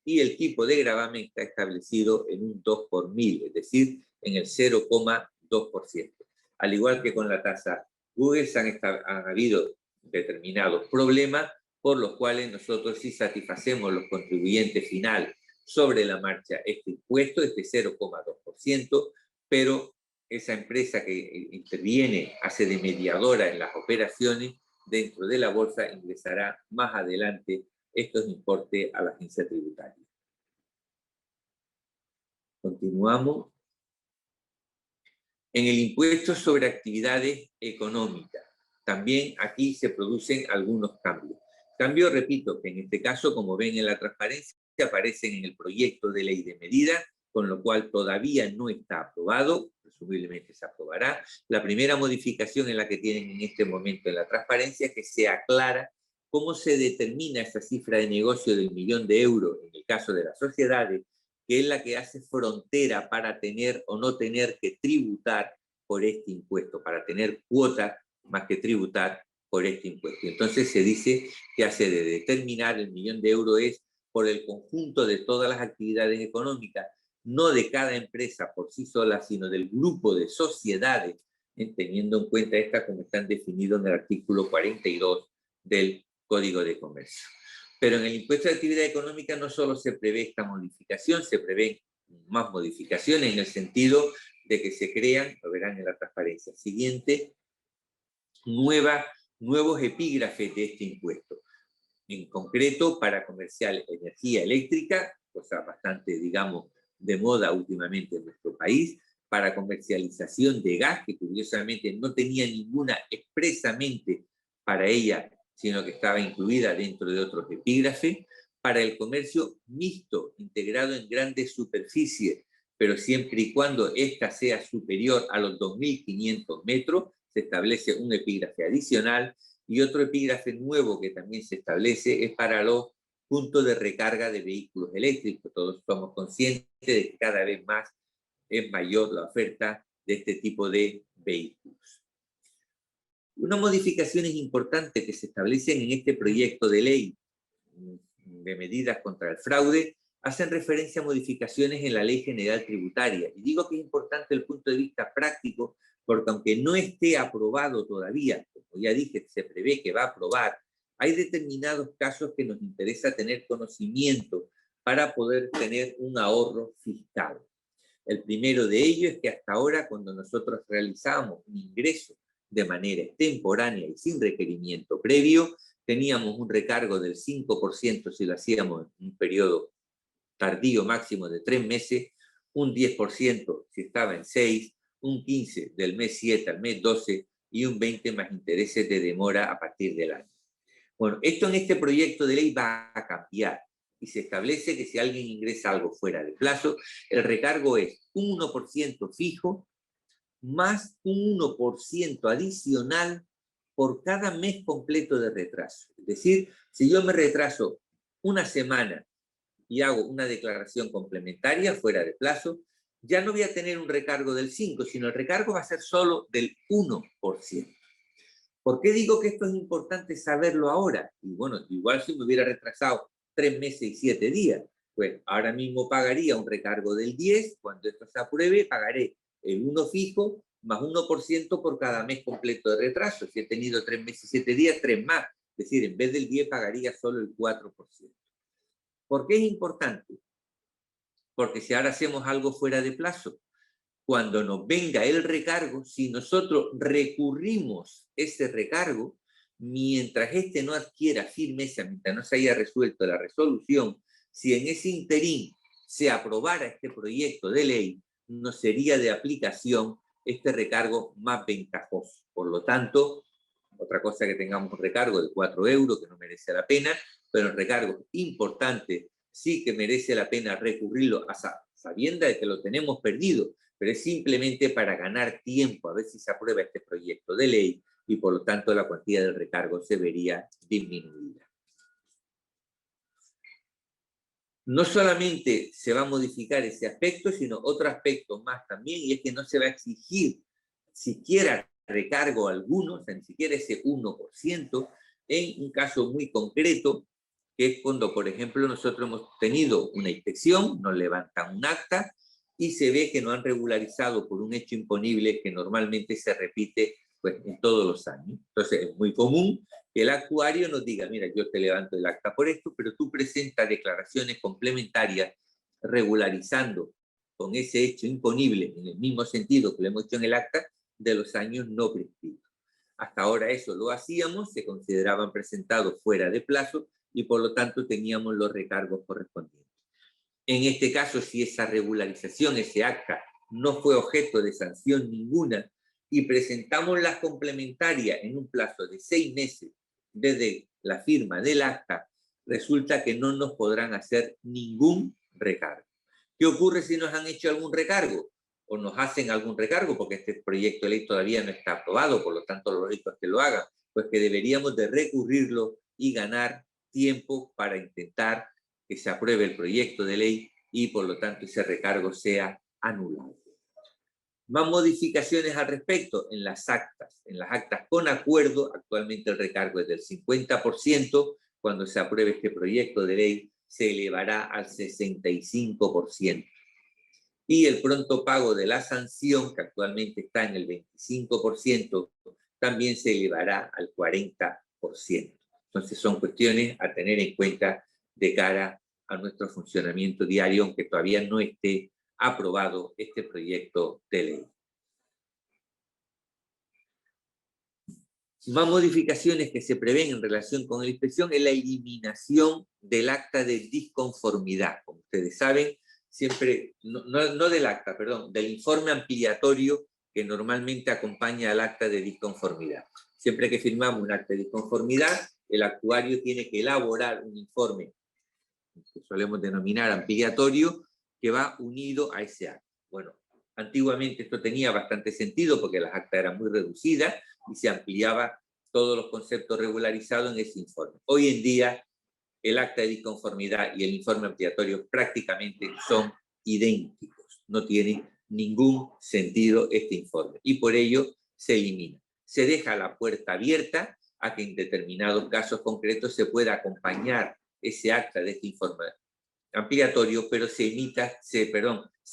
Y el tipo de gravamen está establecido en un 2 por 1000, es decir, en el 0,2%. Al igual que con la tasa Google, han habido determinados problemas por los cuales nosotros sí satisfacemos los contribuyentes finales sobre la marcha este impuesto, este 0,2%, pero esa empresa que interviene, hace de mediadora en las operaciones dentro de la bolsa, ingresará más adelante estos importes a la agencia tributaria. Continuamos. En el impuesto sobre actividades económicas, también aquí se producen algunos cambios. Cambios, repito, que en este caso, como ven en la transparencia, aparecen en el proyecto de ley de medida, con lo cual todavía no está aprobado, presumiblemente se aprobará. La primera modificación en la que tienen en este momento en la transparencia es que se aclara cómo se determina esa cifra de negocio del 1.000.000 de euros en el caso de las sociedades, que es la que hace frontera para tener o no tener que tributar por este impuesto, para tener cuota más que tributar por este impuesto. Entonces se dice que hace de determinar el 1.000.000 de euros es por el conjunto de todas las actividades económicas, no de cada empresa por sí sola, sino del grupo de sociedades, teniendo en cuenta estas como están definidos en el artículo 42 del Código de Comercio. Pero en el impuesto de actividad económica no solo se prevé esta modificación, se prevén más modificaciones en el sentido de que se crean, lo verán en la transparencia siguiente, nuevos epígrafes de este impuesto. En concreto, para comerciar energía eléctrica, cosa bastante, digamos, de moda últimamente en nuestro país, para comercialización de gas, que curiosamente no tenía ninguna expresamente para ella, sino que estaba incluida dentro de otros epígrafes, para el comercio mixto, integrado en grandes superficies, pero siempre y cuando ésta sea superior a los 2.500 metros, se establece un epígrafe adicional, y otro epígrafe nuevo que también se establece es para los puntos de recarga de vehículos eléctricos. Todos somos conscientes de que cada vez más es mayor la oferta de este tipo de vehículos. Unas modificaciones importantes que se establecen en este proyecto de ley de medidas contra el fraude hacen referencia a modificaciones en la Ley General Tributaria. Y digo que es importante desde el punto de vista práctico, porque aunque no esté aprobado todavía, como ya dije, se prevé que va a aprobar, hay determinados casos que nos interesa tener conocimiento para poder tener un ahorro fiscal. El primero de ellos es que hasta ahora, cuando nosotros realizábamos un ingreso de manera extemporánea y sin requerimiento previo, teníamos un recargo del 5% si lo hacíamos en un periodo tardío máximo de 3 meses, un 10% si estaba en 6, un 15% del mes 7 al mes 12 y un 20% más intereses de demora a partir del año. Bueno, esto en este proyecto de ley va a cambiar y se establece que si alguien ingresa algo fuera de plazo, el recargo es un 1% fijo más un 1% adicional por cada mes completo de retraso. Es decir, si yo me retraso una semana y hago una declaración complementaria fuera de plazo, ya no voy a tener un recargo del 5%, sino el recargo va a ser solo del 1%. ¿Por qué digo que esto es importante saberlo ahora? Y bueno, igual si me hubiera retrasado 3 meses y 7 días, pues ahora mismo pagaría un recargo del 10, cuando esto se apruebe pagaré el 1 fijo más 1% por cada mes completo de retraso. Si he tenido 3 meses y 7 días, 3 más. Es decir, en vez del 10 pagaría solo el 4%. ¿Por qué es importante? Porque si ahora hacemos algo fuera de plazo, cuando nos venga el recargo, si nosotros recurrimos ese recargo, mientras este no adquiera firmeza, mientras no se haya resuelto la resolución, si en ese interín se aprobara este proyecto de ley, no sería de aplicación este recargo más ventajoso. Por lo tanto, otra cosa que tengamos un recargo de 4 euros, que no merece la pena, pero el recargo importante sí que merece la pena recurrirlo a sabienda de que lo tenemos perdido, pero es simplemente para ganar tiempo, a ver si se aprueba este proyecto de ley y por lo tanto la cuantía del recargo se vería disminuida. No solamente se va a modificar ese aspecto, sino otro aspecto más también, y es que no se va a exigir siquiera recargo alguno, o sea, ni siquiera ese 1%, en un caso muy concreto, que es cuando, por ejemplo, nosotros hemos tenido una inspección, nos levantan un acta y se ve que no han regularizado por un hecho imponible que normalmente se repite pues, en todos los años. Entonces es muy común que el actuario nos diga, mira, yo te levanto el acta por esto, pero tú presentas declaraciones complementarias regularizando con ese hecho imponible en el mismo sentido que lo hemos hecho en el acta de los años no prescritos. Hasta ahora eso lo hacíamos, se consideraban presentados fuera de plazo y por lo tanto teníamos los recargos correspondientes. En este caso, si esa regularización, ese acta, no fue objeto de sanción ninguna y presentamos las complementarias en un plazo de 6 meses desde la firma del acta, resulta que no nos podrán hacer ningún recargo. ¿Qué ocurre si nos han hecho algún recargo? O nos hacen algún recargo, porque este proyecto de ley todavía no está aprobado, por lo tanto lo lógico es que lo hagan, pues que deberíamos de recurrirlo y ganar tiempo para intentar que se apruebe el proyecto de ley y por lo tanto ese recargo sea anulado. Más modificaciones al respecto en las actas. En las actas con acuerdo, actualmente el recargo es del 50%, cuando se apruebe este proyecto de ley se elevará al 65%. Y el pronto pago de la sanción, que actualmente está en el 25%, también se elevará al 40%. Entonces son cuestiones a tener en cuenta de cara a nuestro funcionamiento diario, aunque todavía no esté aprobado este proyecto de ley. Más modificaciones que se prevén en relación con la inspección es la eliminación del acta de disconformidad. Como ustedes saben, siempre, no del acta, perdón, del informe ampliatorio que normalmente acompaña al acta de disconformidad. Siempre que firmamos un acta de disconformidad, el actuario tiene que elaborar un informe que solemos denominar ampliatorio, que va unido a ese acta. Bueno, antiguamente esto tenía bastante sentido porque las actas eran muy reducidas y se ampliaba todos los conceptos regularizados en ese informe. Hoy en día, el acta de disconformidad y el informe ampliatorio prácticamente son idénticos. No tiene ningún sentido este informe y por ello se elimina. Se deja la puerta abierta a que en determinados casos concretos se pueda acompañar ese acta de este informe ampliatorio, pero se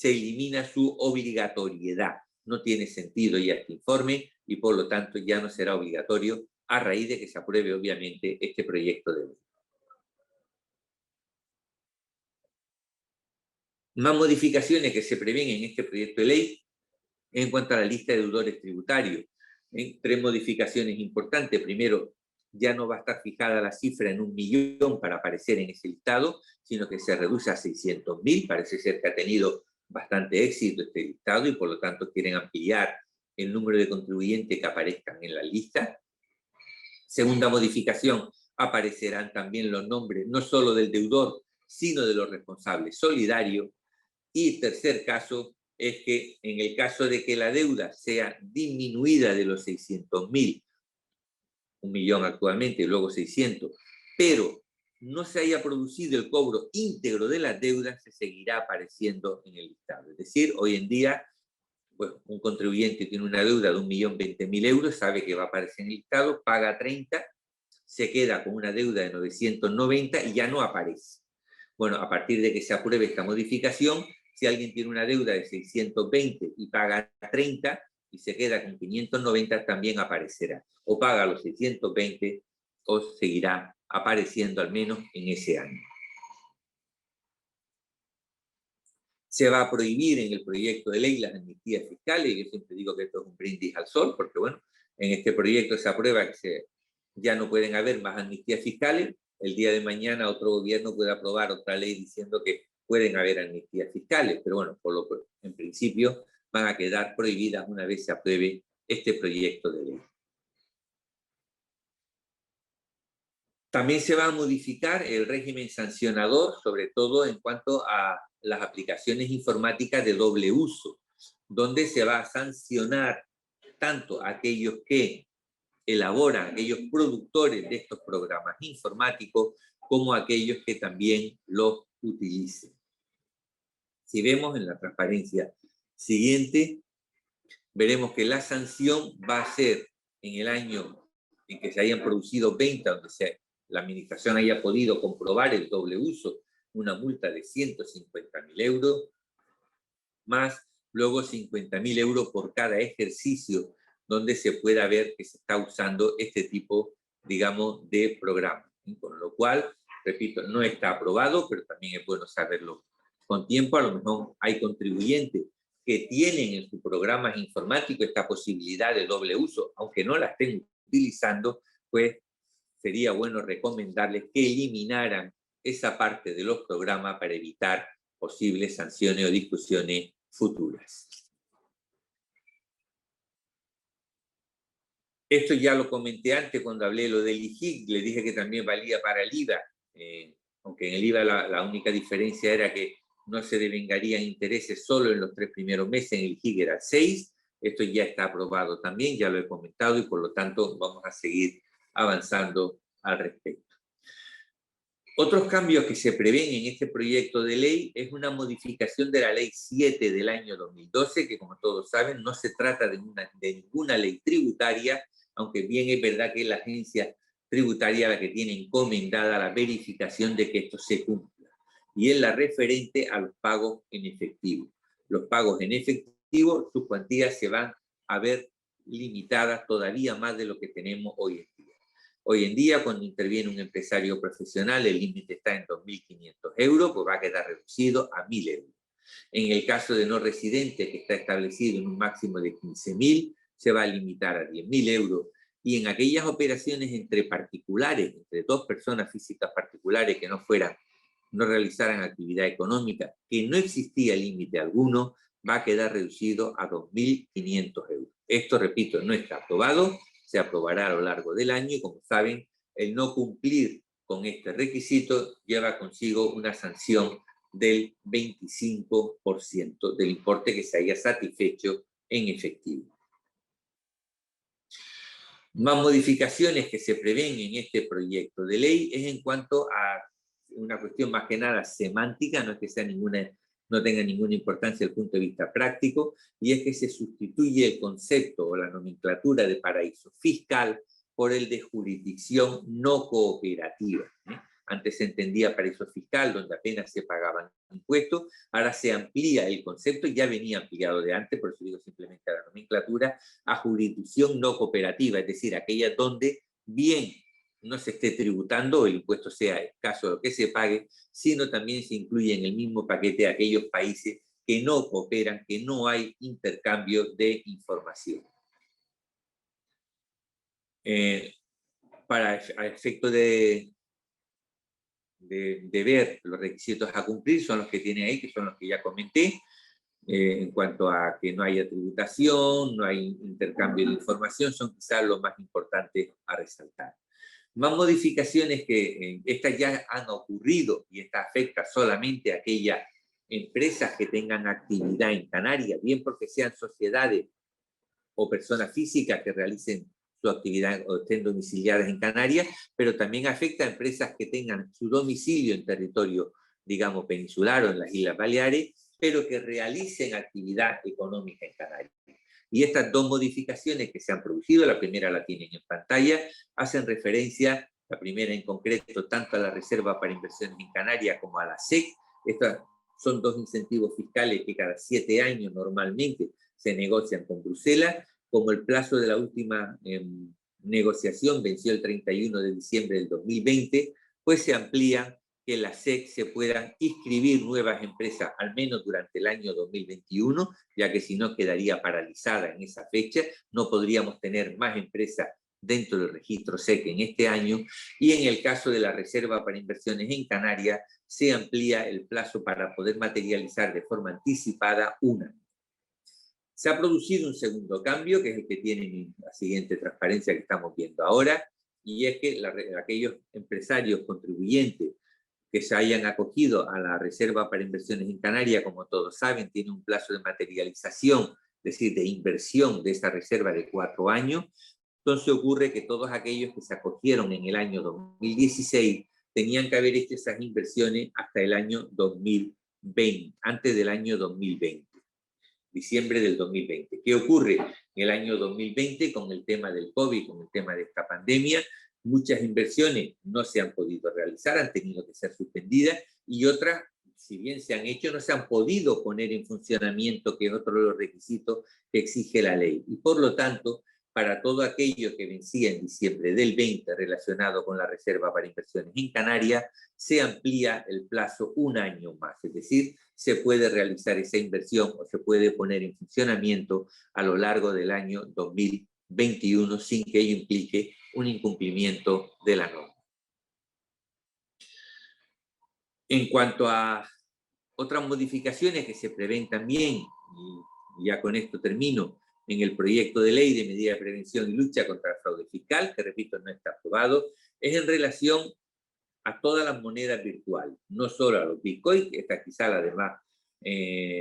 elimina su obligatoriedad. No tiene sentido ya este informe y por lo tanto ya no será obligatorio a raíz de que se apruebe obviamente este proyecto de ley. Más modificaciones que se prevén en este proyecto de ley en cuanto a la lista de deudores tributarios. 3 modificaciones importantes. Primero, ya no va a estar fijada la cifra en 1 millón para aparecer en ese listado, sino que se reduce a 600.000. Parece ser que ha tenido bastante éxito este listado y por lo tanto quieren ampliar el número de contribuyentes que aparezcan en la lista. Segunda modificación, aparecerán también los nombres no solo del deudor, sino de los responsables solidarios. Y tercer caso es que en el caso de que la deuda sea disminuida de los 600.000, 1 millón actualmente y luego 600, pero no se haya producido el cobro íntegro de las deudas, se seguirá apareciendo en el listado. Es decir, hoy en día pues, un contribuyente tiene una deuda de 1.020.000 euros, sabe que va a aparecer en el listado, paga 30, se queda con una deuda de 990 y ya no aparece. Bueno, a partir de que se apruebe esta modificación, si alguien tiene una deuda de 620 y paga 30 y se queda con 590, también aparecerá. O paga los 620 o seguirá apareciendo al menos en ese año. Se va a prohibir en el proyecto de ley las amnistías fiscales, y yo siempre digo que esto es un brindis al sol, porque bueno, en este proyecto se aprueba que ya no pueden haber más amnistías fiscales. El día de mañana otro gobierno puede aprobar otra ley diciendo que pueden haber amnistías fiscales, pero bueno, en principio van a quedar prohibidas una vez se apruebe este proyecto de ley. También se va a modificar el régimen sancionador, sobre todo en cuanto a las aplicaciones informáticas de doble uso, donde se va a sancionar tanto a aquellos que elaboran, aquellos productores de estos programas informáticos, como a aquellos que también los utilicen. Si vemos en la transparencia siguiente, veremos que la sanción va a ser en el año en que se hayan producido ventas, donde la administración haya podido comprobar el doble uso, una multa de 150.000 euros, más luego 50.000 euros por cada ejercicio donde se pueda ver que se está usando este tipo, digamos, de programa. Con lo cual, repito, no está aprobado, pero también es bueno saberlo con tiempo. A lo mejor hay contribuyentes que tienen en sus programas informáticos esta posibilidad de doble uso, aunque no la estén utilizando, pues sería bueno recomendarles que eliminaran esa parte de los programas para evitar posibles sanciones o discusiones futuras. Esto ya lo comenté antes cuando hablé lo del IJIC, le dije que también valía para el IVA, aunque en el IVA la única diferencia era que no se devengarían intereses solo en los 3 primeros meses, en el IJIC era 6, esto ya está aprobado también, ya lo he comentado y por lo tanto vamos a seguir avanzando al respecto. Otros cambios que se prevén en este proyecto de ley es una modificación de la Ley 7 del año 2012, que como todos saben no se trata de ninguna ley tributaria, aunque bien es verdad que es la agencia tributaria la que tiene encomendada la verificación de que esto se cumpla. Y es la referente a los pagos en efectivo. Los pagos en efectivo, sus cuantías se van a ver limitadas todavía más de lo que tenemos hoy en día. Hoy en día, cuando interviene un empresario profesional, el límite está en 2.500 euros, pues va a quedar reducido a 1.000 euros. En el caso de no residente, que está establecido en un máximo de 15.000, se va a limitar a 10.000 euros. Y en aquellas operaciones entre particulares, entre dos personas físicas particulares que no realizaran actividad económica, que no existía límite alguno, va a quedar reducido a 2.500 euros. Esto, repito, no está aprobado, se aprobará a lo largo del año y, como saben, el no cumplir con este requisito lleva consigo una sanción del 25% del importe que se haya satisfecho en efectivo. Más modificaciones que se prevén en este proyecto de ley es en cuanto a una cuestión más que nada semántica, no es que sea no tenga ninguna importancia desde el punto de vista práctico, y es que se sustituye el concepto o la nomenclatura de paraíso fiscal por el de jurisdicción no cooperativa. Antes se entendía paraíso fiscal, donde apenas se pagaban impuestos, ahora se amplía el concepto, ya venía ampliado de antes, por eso digo simplemente la nomenclatura, a jurisdicción no cooperativa, es decir, aquella donde bien no se esté tributando, el impuesto sea escaso lo que se pague, sino también se incluye en el mismo paquete aquellos países que no cooperan, que no hay intercambio de información. Para efecto de ver los requisitos a cumplir, son los que tiene ahí, que son los que ya comenté, en cuanto a que no haya tributación, no hay intercambio de información, son quizás los más importantes a resaltar. Más modificaciones que estas ya han ocurrido y esta afecta solamente a aquellas empresas que tengan actividad en Canarias, bien porque sean sociedades o personas físicas que realicen su actividad o estén domiciliadas en Canarias, pero también afecta a empresas que tengan su domicilio en territorio, digamos, peninsular o en las Islas Baleares pero que realicen actividad económica en Canarias. Y estas dos modificaciones que se han producido, la primera la tienen en pantalla, hacen referencia, la primera en concreto, tanto a la Reserva para Inversiones en Canarias como a la SEC. Estas son dos incentivos fiscales que cada 7 años normalmente se negocian con Bruselas. Como el plazo de la última negociación venció el 31 de diciembre del 2020, pues se amplía que la SEC se puedan inscribir nuevas empresas, al menos durante el año 2021, ya que si no quedaría paralizada en esa fecha, no podríamos tener más empresas dentro del registro SEC en este año, y en el caso de la Reserva para Inversiones en Canarias, se amplía el plazo para poder materializar de forma anticipada un año. Se ha producido un segundo cambio, que es el que tiene la siguiente transparencia que estamos viendo ahora, y es que aquellos empresarios contribuyentes que se hayan acogido a la Reserva para Inversiones en Canarias, como todos saben, tiene un plazo de materialización, es decir, de inversión de esta reserva de 4 años. Entonces ocurre que todos aquellos que se acogieron en el año 2016 tenían que haber hecho esas inversiones hasta el año 2020, antes del año 2020, diciembre del 2020. ¿Qué ocurre? En el año 2020, con el tema del COVID, con el tema de esta pandemia, muchas inversiones no se han podido realizar, han tenido que ser suspendidas, y otras, si bien se han hecho, no se han podido poner en funcionamiento, que es otro de los requisitos que exige la ley. Y por lo tanto, para todo aquello que vencía en diciembre del 20 relacionado con la Reserva para Inversiones en Canarias, se amplía el plazo un año más, es decir, se puede realizar esa inversión o se puede poner en funcionamiento a lo largo del año 2021 sin que ello implique un incumplimiento de la norma. En cuanto a otras modificaciones que se prevén también, y ya con esto termino, en el proyecto de ley de medida de prevención y lucha contra el fraude fiscal, que repito no está aprobado, es en relación a todas las monedas virtuales, no solo a los bitcoins, que esta quizá la de más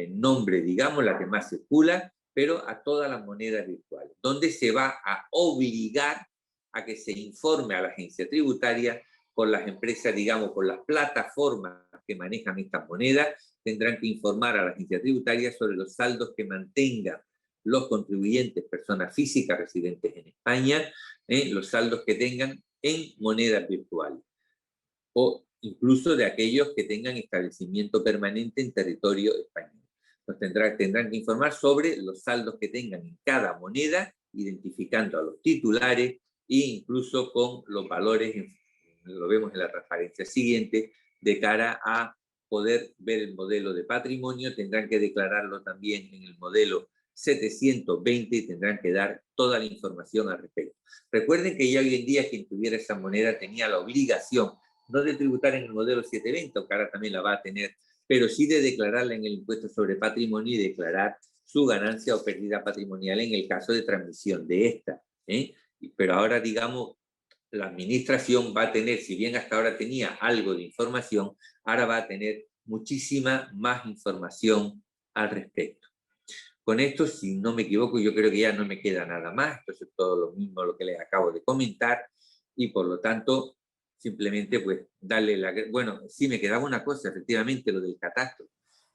nombre, digamos, la que más circula, pero a todas las monedas virtuales, donde se va a obligar a que se informe a la agencia tributaria por las empresas, digamos, por las plataformas que manejan estas monedas, tendrán que informar a la agencia tributaria sobre los saldos que mantengan los contribuyentes, personas físicas residentes en España, los saldos que tengan en monedas virtuales, o incluso de aquellos que tengan establecimiento permanente en territorio español. Nos tendrán que informar sobre los saldos que tengan en cada moneda, identificando a los titulares e incluso con los valores, lo vemos en la transparencia siguiente, de cara a poder ver el modelo de patrimonio. Tendrán que declararlo también en el modelo 720 y tendrán que dar toda la información al respecto. Recuerden que ya hoy en día quien tuviera esa moneda tenía la obligación no de tributar en el modelo 720, que ahora también la va a tener, pero sí de declararla en el impuesto sobre patrimonio y declarar su ganancia o pérdida patrimonial en el caso de transmisión de esta. Pero ahora, digamos, la administración va a tener, si bien hasta ahora tenía algo de información, ahora va a tener muchísima más información al respecto. Con esto, si no me equivoco, yo creo que ya no me queda nada más. Entonces, todo lo mismo lo que les acabo de comentar, y por lo tanto, simplemente pues darle la... Bueno, sí me quedaba una cosa, efectivamente, lo del catastro,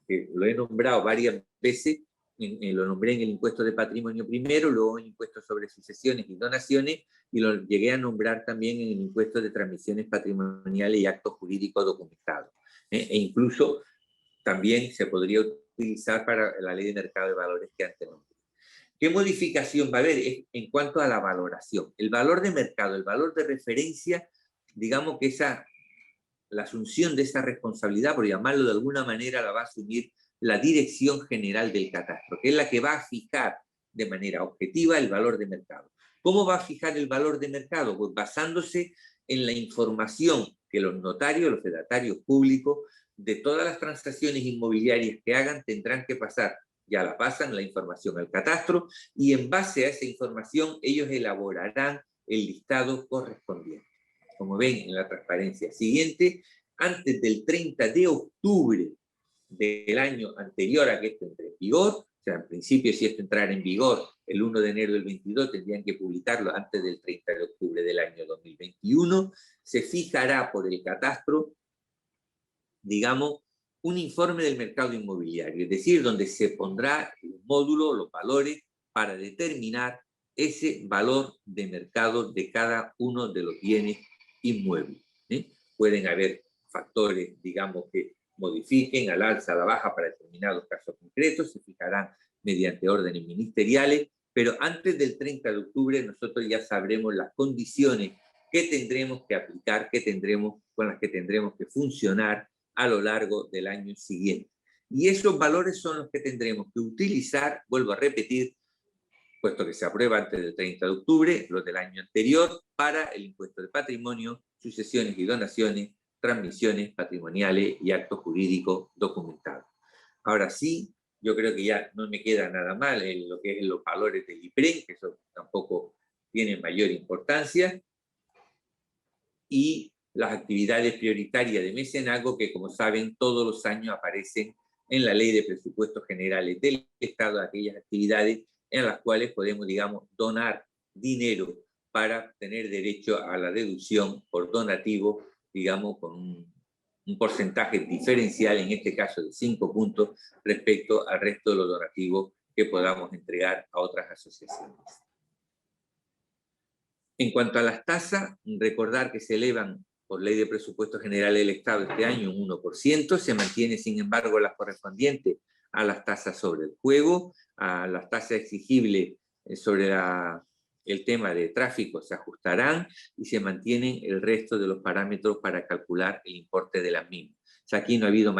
que lo he nombrado varias veces, lo nombré en el impuesto de patrimonio primero, luego en el impuesto sobre sucesiones y donaciones, y lo llegué a nombrar también en el impuesto de transmisiones patrimoniales y actos jurídicos documentados. E incluso también se podría utilizar para la ley de mercado de valores que antes nombré. ¿Qué modificación va a haber en cuanto a la valoración? El valor de mercado, el valor de referencia, digamos que la asunción de esa responsabilidad, por llamarlo de alguna manera, la va a asumir la Dirección General del Catastro, que es la que va a fijar de manera objetiva el valor de mercado. ¿Cómo va a fijar el valor de mercado? Pues basándose en la información que los notarios, los fedatarios públicos, de todas las transacciones inmobiliarias que hagan, tendrán que pasar, ya la pasan, la información al catastro, y en base a esa información ellos elaborarán el listado correspondiente. Como ven en la transparencia siguiente, antes del 30 de octubre del año anterior a que esto entre en vigor, o sea, en principio si esto entrara en vigor el 1 de enero del 22, tendrían que publicarlo antes del 30 de octubre del año 2021, se fijará por el catastro, digamos, un informe del mercado inmobiliario, es decir, donde se pondrá un módulo, los valores, para determinar ese valor de mercado de cada uno de los bienes inmuebles. Pueden haber factores, digamos, que modifiquen al alza, a la baja para determinados casos concretos, se fijarán mediante órdenes ministeriales, pero antes del 30 de octubre nosotros ya sabremos las condiciones que tendremos que aplicar, con las que tendremos que funcionar a lo largo del año siguiente. Y esos valores son los que tendremos que utilizar, vuelvo a repetir, puesto que se aprueba antes del 30 de octubre, los del año anterior, para el impuesto de patrimonio, sucesiones y donaciones, transmisiones patrimoniales y actos jurídicos documentados. Ahora sí, yo creo que ya no me queda nada mal en lo que es los valores del IPREN, que eso tampoco tiene mayor importancia, y las actividades prioritarias de mecenazgo, que como saben todos los años aparecen en la Ley de Presupuestos Generales del Estado, aquellas actividades en las cuales podemos, digamos, donar dinero para tener derecho a la deducción por donativo, digamos, con un porcentaje diferencial, en este caso de 5 puntos, respecto al resto de los donativos que podamos entregar a otras asociaciones. En cuanto a las tasas, recordar que se elevan por Ley de Presupuestos Generales del Estado este año un 1%, se mantiene sin embargo las correspondientes a las tasas sobre el juego, a las tasas exigibles sobre el tema de tráfico se ajustarán y se mantienen el resto de los parámetros para calcular el importe de las mismas. O sea, aquí no ha habido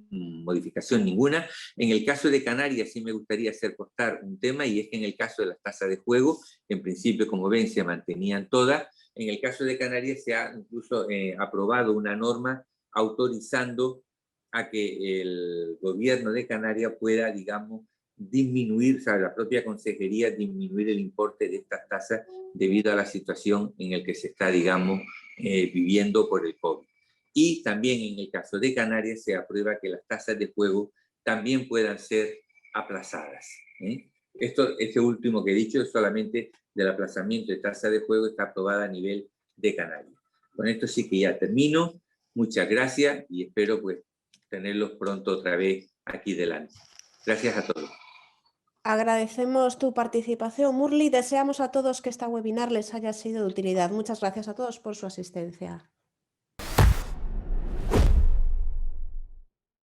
modificación ninguna. En el caso de Canarias sí me gustaría hacer constar un tema, y es que en el caso de las tasas de juego, en principio, como ven, se mantenían todas. En el caso de Canarias se ha incluso aprobado una norma autorizando a que el gobierno de Canarias pueda, digamos, disminuir, o sea, la propia consejería disminuir el importe de estas tasas debido a la situación en la que se está, digamos, viviendo por el COVID. Y también en el caso de Canarias se aprueba que las tasas de juego también puedan ser aplazadas. Este último que he dicho es solamente del aplazamiento de tasa de juego, está aprobada a nivel de Canarias. Con esto sí que ya termino. Muchas gracias y espero pues tenerlos pronto otra vez aquí delante. Gracias a todos. Agradecemos tu participación, Murli. Deseamos a todos que esta webinar les haya sido de utilidad. Muchas gracias a todos por su asistencia.